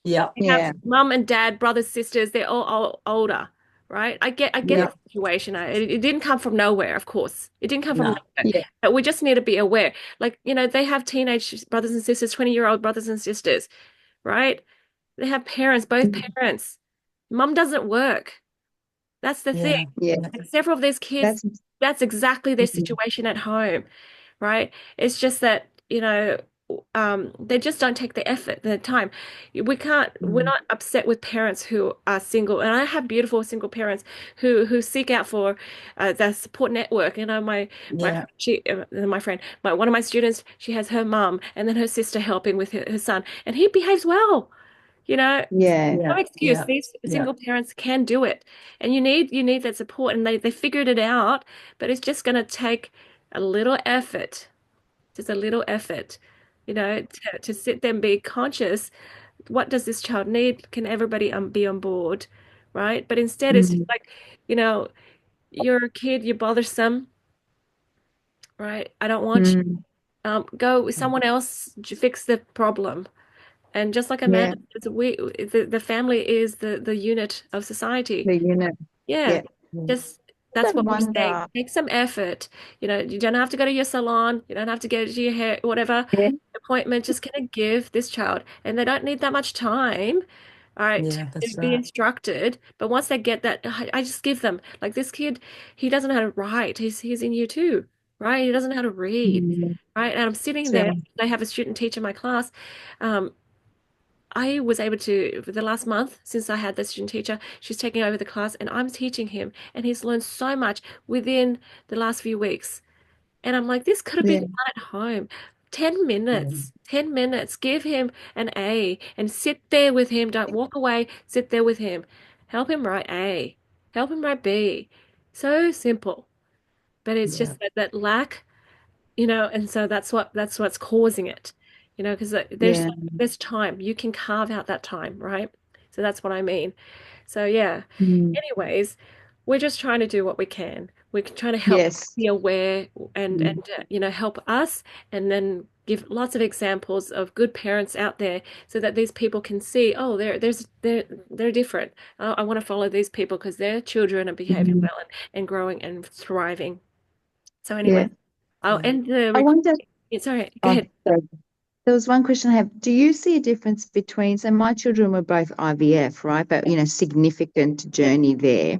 Yeah. They have yeah. mum and dad, brothers, sisters. They're all older, right? I get Yeah. the situation. It didn't come from nowhere, of course. It didn't come from No. nowhere. Yeah. But we just need to be aware. Like, they have teenage brothers and sisters, 20-year-old brothers and sisters, right? They have parents, both parents. Mum doesn't work. That's the thing. Yeah. Yeah. Yeah. And several of these kids, That's that's exactly their mm, situation at home, right? It's just that, they just don't take the effort, the time. We're mm, not upset with parents who are single. And I have beautiful single parents who seek out for the support network. Yeah. My friend, one of my students, she has her mum and then her sister helping with her son, and he behaves well. You know, yeah. no Yeah. excuse. Yeah. These Yeah. single parents can do it, and you need that support, and they figured it out. But it's just going to take a little effort, just a little effort, to sit there and be conscious. What does this child need? Can everybody be on board, right? But instead, it's just Mm, like, you know, you're a kid, you're bothersome, right? I don't want you. mm, Go with someone else to fix the problem. And just like yeah. Amanda, the family is the unit of society. The unit. Yeah, Yeah. Yeah. just I that's what we're saying. wonder. Make some effort. You don't have to go to your salon. You don't have to go to your hair, whatever Yeah. appointment. Just gonna give this child, and they don't need that much time, all right, Yeah. to That's be right. instructed. But once they get that, I just give them. Like this kid, he doesn't know how to write. He's in year two, right? He doesn't know how to read, Mm, right? And I'm sitting so, there. I have a student teacher in my class. Um, I was able to, for the last month since I had the student teacher, she's taking over the class and I'm teaching him, and he's learned so much within the last few weeks. And I'm like, this could have been yeah. done at home. 10 Yeah. minutes, 10 minutes, give him an A and sit there with him. Don't walk away, sit there with him. Help him write A, help him write B. So simple. But it's Yeah. just that lack, and so that's what's causing it, because there's Yeah. there's time. You can carve out that time, right? So that's what I mean. So yeah. Mm, Anyways, we're just trying to do what we can. We're trying to help yes. be aware and Mm, help us, and then give lots of examples of good parents out there so that these people can see, oh, they're different. I want to follow these people because their children are behaving mm, well and growing and thriving. So yeah. anyway, I'll Yeah. end the I recording. wonder. It's all right. Go Oh, ahead. sorry. There was one question I have. Do you see a difference between, so my children were both IVF, right? But, significant journey there.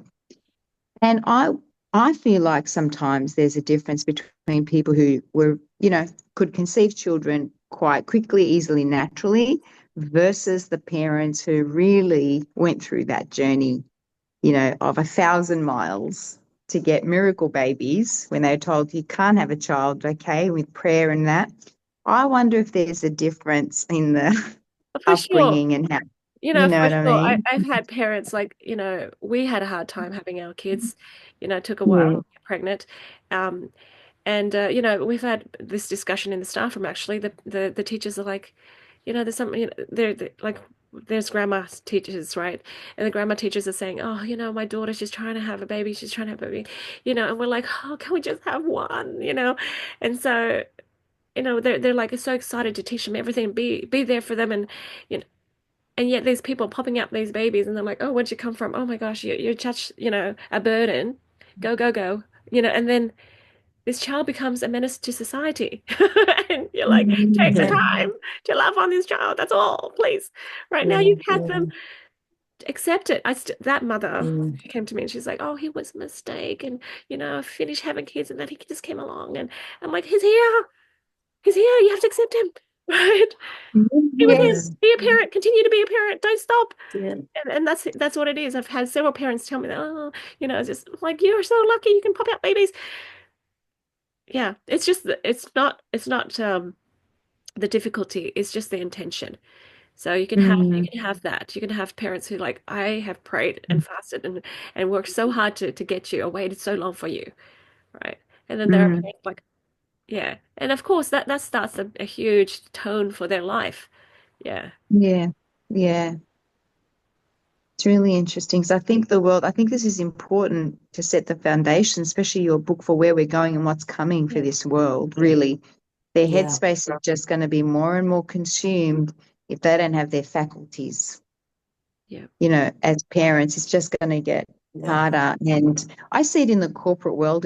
And I feel like sometimes there's a difference between people who were, could conceive children quite quickly, easily, naturally, versus the parents who really went through that journey, of 1,000 miles to get miracle babies when they were told you can't have a child, okay, with prayer and that. I wonder if there's a difference in the For sure. upbringing and how, For what I sure. mean? I've had parents like, we had a hard time having our kids. It took a while Yeah. to get pregnant. Um, and we've had this discussion in the staff room actually. The teachers are like, there's some, they're like there's grammar teachers, right? And the grammar teachers are saying, oh, my daughter, she's trying to have a baby, she's trying to have a baby, and we're like, oh, can we just have one, And so, they're like so excited to teach them everything, be there for them, and and yet there's people popping up these babies and they're like, oh, where'd you come from? Oh my gosh, you're such, a burden. Go, go, go. And then this child becomes a menace to society. And you're like, take the Yeah, time to love on this child. That's all, please. Right now, yeah, you have them accept it. That mother yeah. came to me and she's like, oh, he was a mistake. And, I finished having kids and then he just came along. And I'm like, he's here. He's here. You have to accept him. Right? Be with him. Yeah, Yes. Be a parent. Continue to be a parent. Don't stop. yeah, And that's what it is. I've had several parents tell me that, oh, it's just like you're so lucky you can pop out babies. Yeah, it's just it's not the difficulty, it's just the intention. So you can have that. You can have parents who like, I have prayed and fasted and worked so hard to get you, or waited so long for you, right? And then there are Mm. parents like, yeah. And of course that starts a huge tone for their life. Yeah. Yeah. Yeah. It's really interesting. So I think this is important to set the foundation, especially your book, for where we're going and what's coming for Yeah. this world. Really, their yeah, headspace is just going to be more and more consumed if they don't have their faculties. Yeah. As parents, it's just going to get yeah. harder. And I see it in the corporate world.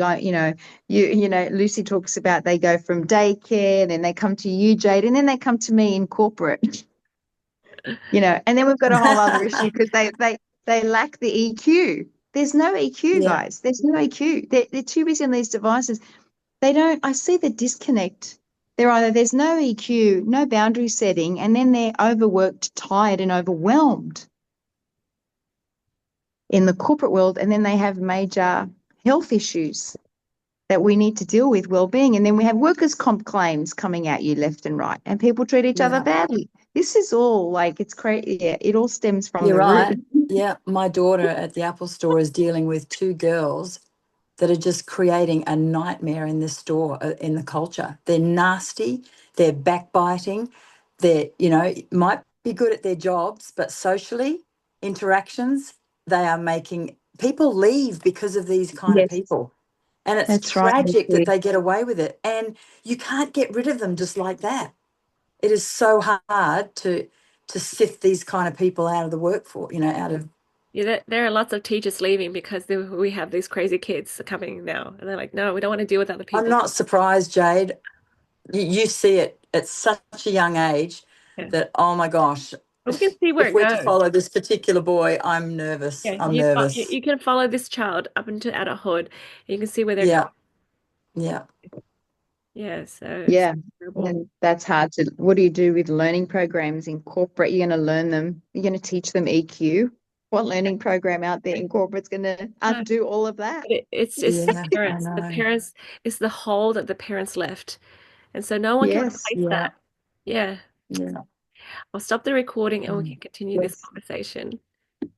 Lucy talks about they go from daycare, then they come to you, Jade, and then they come to me in corporate. And then we've got a whole other issue because they lack the EQ. There's no EQ, Yeah, guys. There's no EQ. They're too busy on these devices. They don't. I see the disconnect. There's no EQ, no boundary setting, and then they're overworked, tired, and overwhelmed in the corporate world, and then they have major health issues that we need to deal with, well-being, and then we have workers' comp claims coming at you left and right, and people treat each other yeah. badly. This is all like, it's crazy. Yeah, it all stems from You're the right. root. Yeah, my daughter at the Apple store is dealing with two girls that are just creating a nightmare in this store, in the culture. They're nasty, they're backbiting, they're, might be good at their jobs, but socially, interactions, they are making people leave because of these kind of Yes, people. And it's that's right, tragic that Lucy. they get away with it. And you can't get rid of them just like that. It is so hard to sift these kind of people out of the workforce, out of. Yeah, there are lots of teachers leaving because we have these crazy kids coming now, and they're like, no, we don't want to deal with other I'm people. not surprised, Jade. You see it at such a young age Yeah. that, oh my gosh, But we can see where if it we're to goes. follow this particular boy, I'm nervous. Yeah, I'm you nervous. you can follow this child up into adulthood, and you can see where they're Yeah, going. yeah. Yeah, so it's Yeah, terrible. and that's hard to. What do you do with learning programs in corporate? You're going to learn them. You're going to teach them EQ. What learning program out there in corporate's going to No, undo all of that? but it's the Yeah, I parents. The know. parents it's the hole that the parents left, and so no one can Yes. replace Yeah, that. Yeah, yeah. I'll stop the recording and we Mm. can continue this Yes. conversation.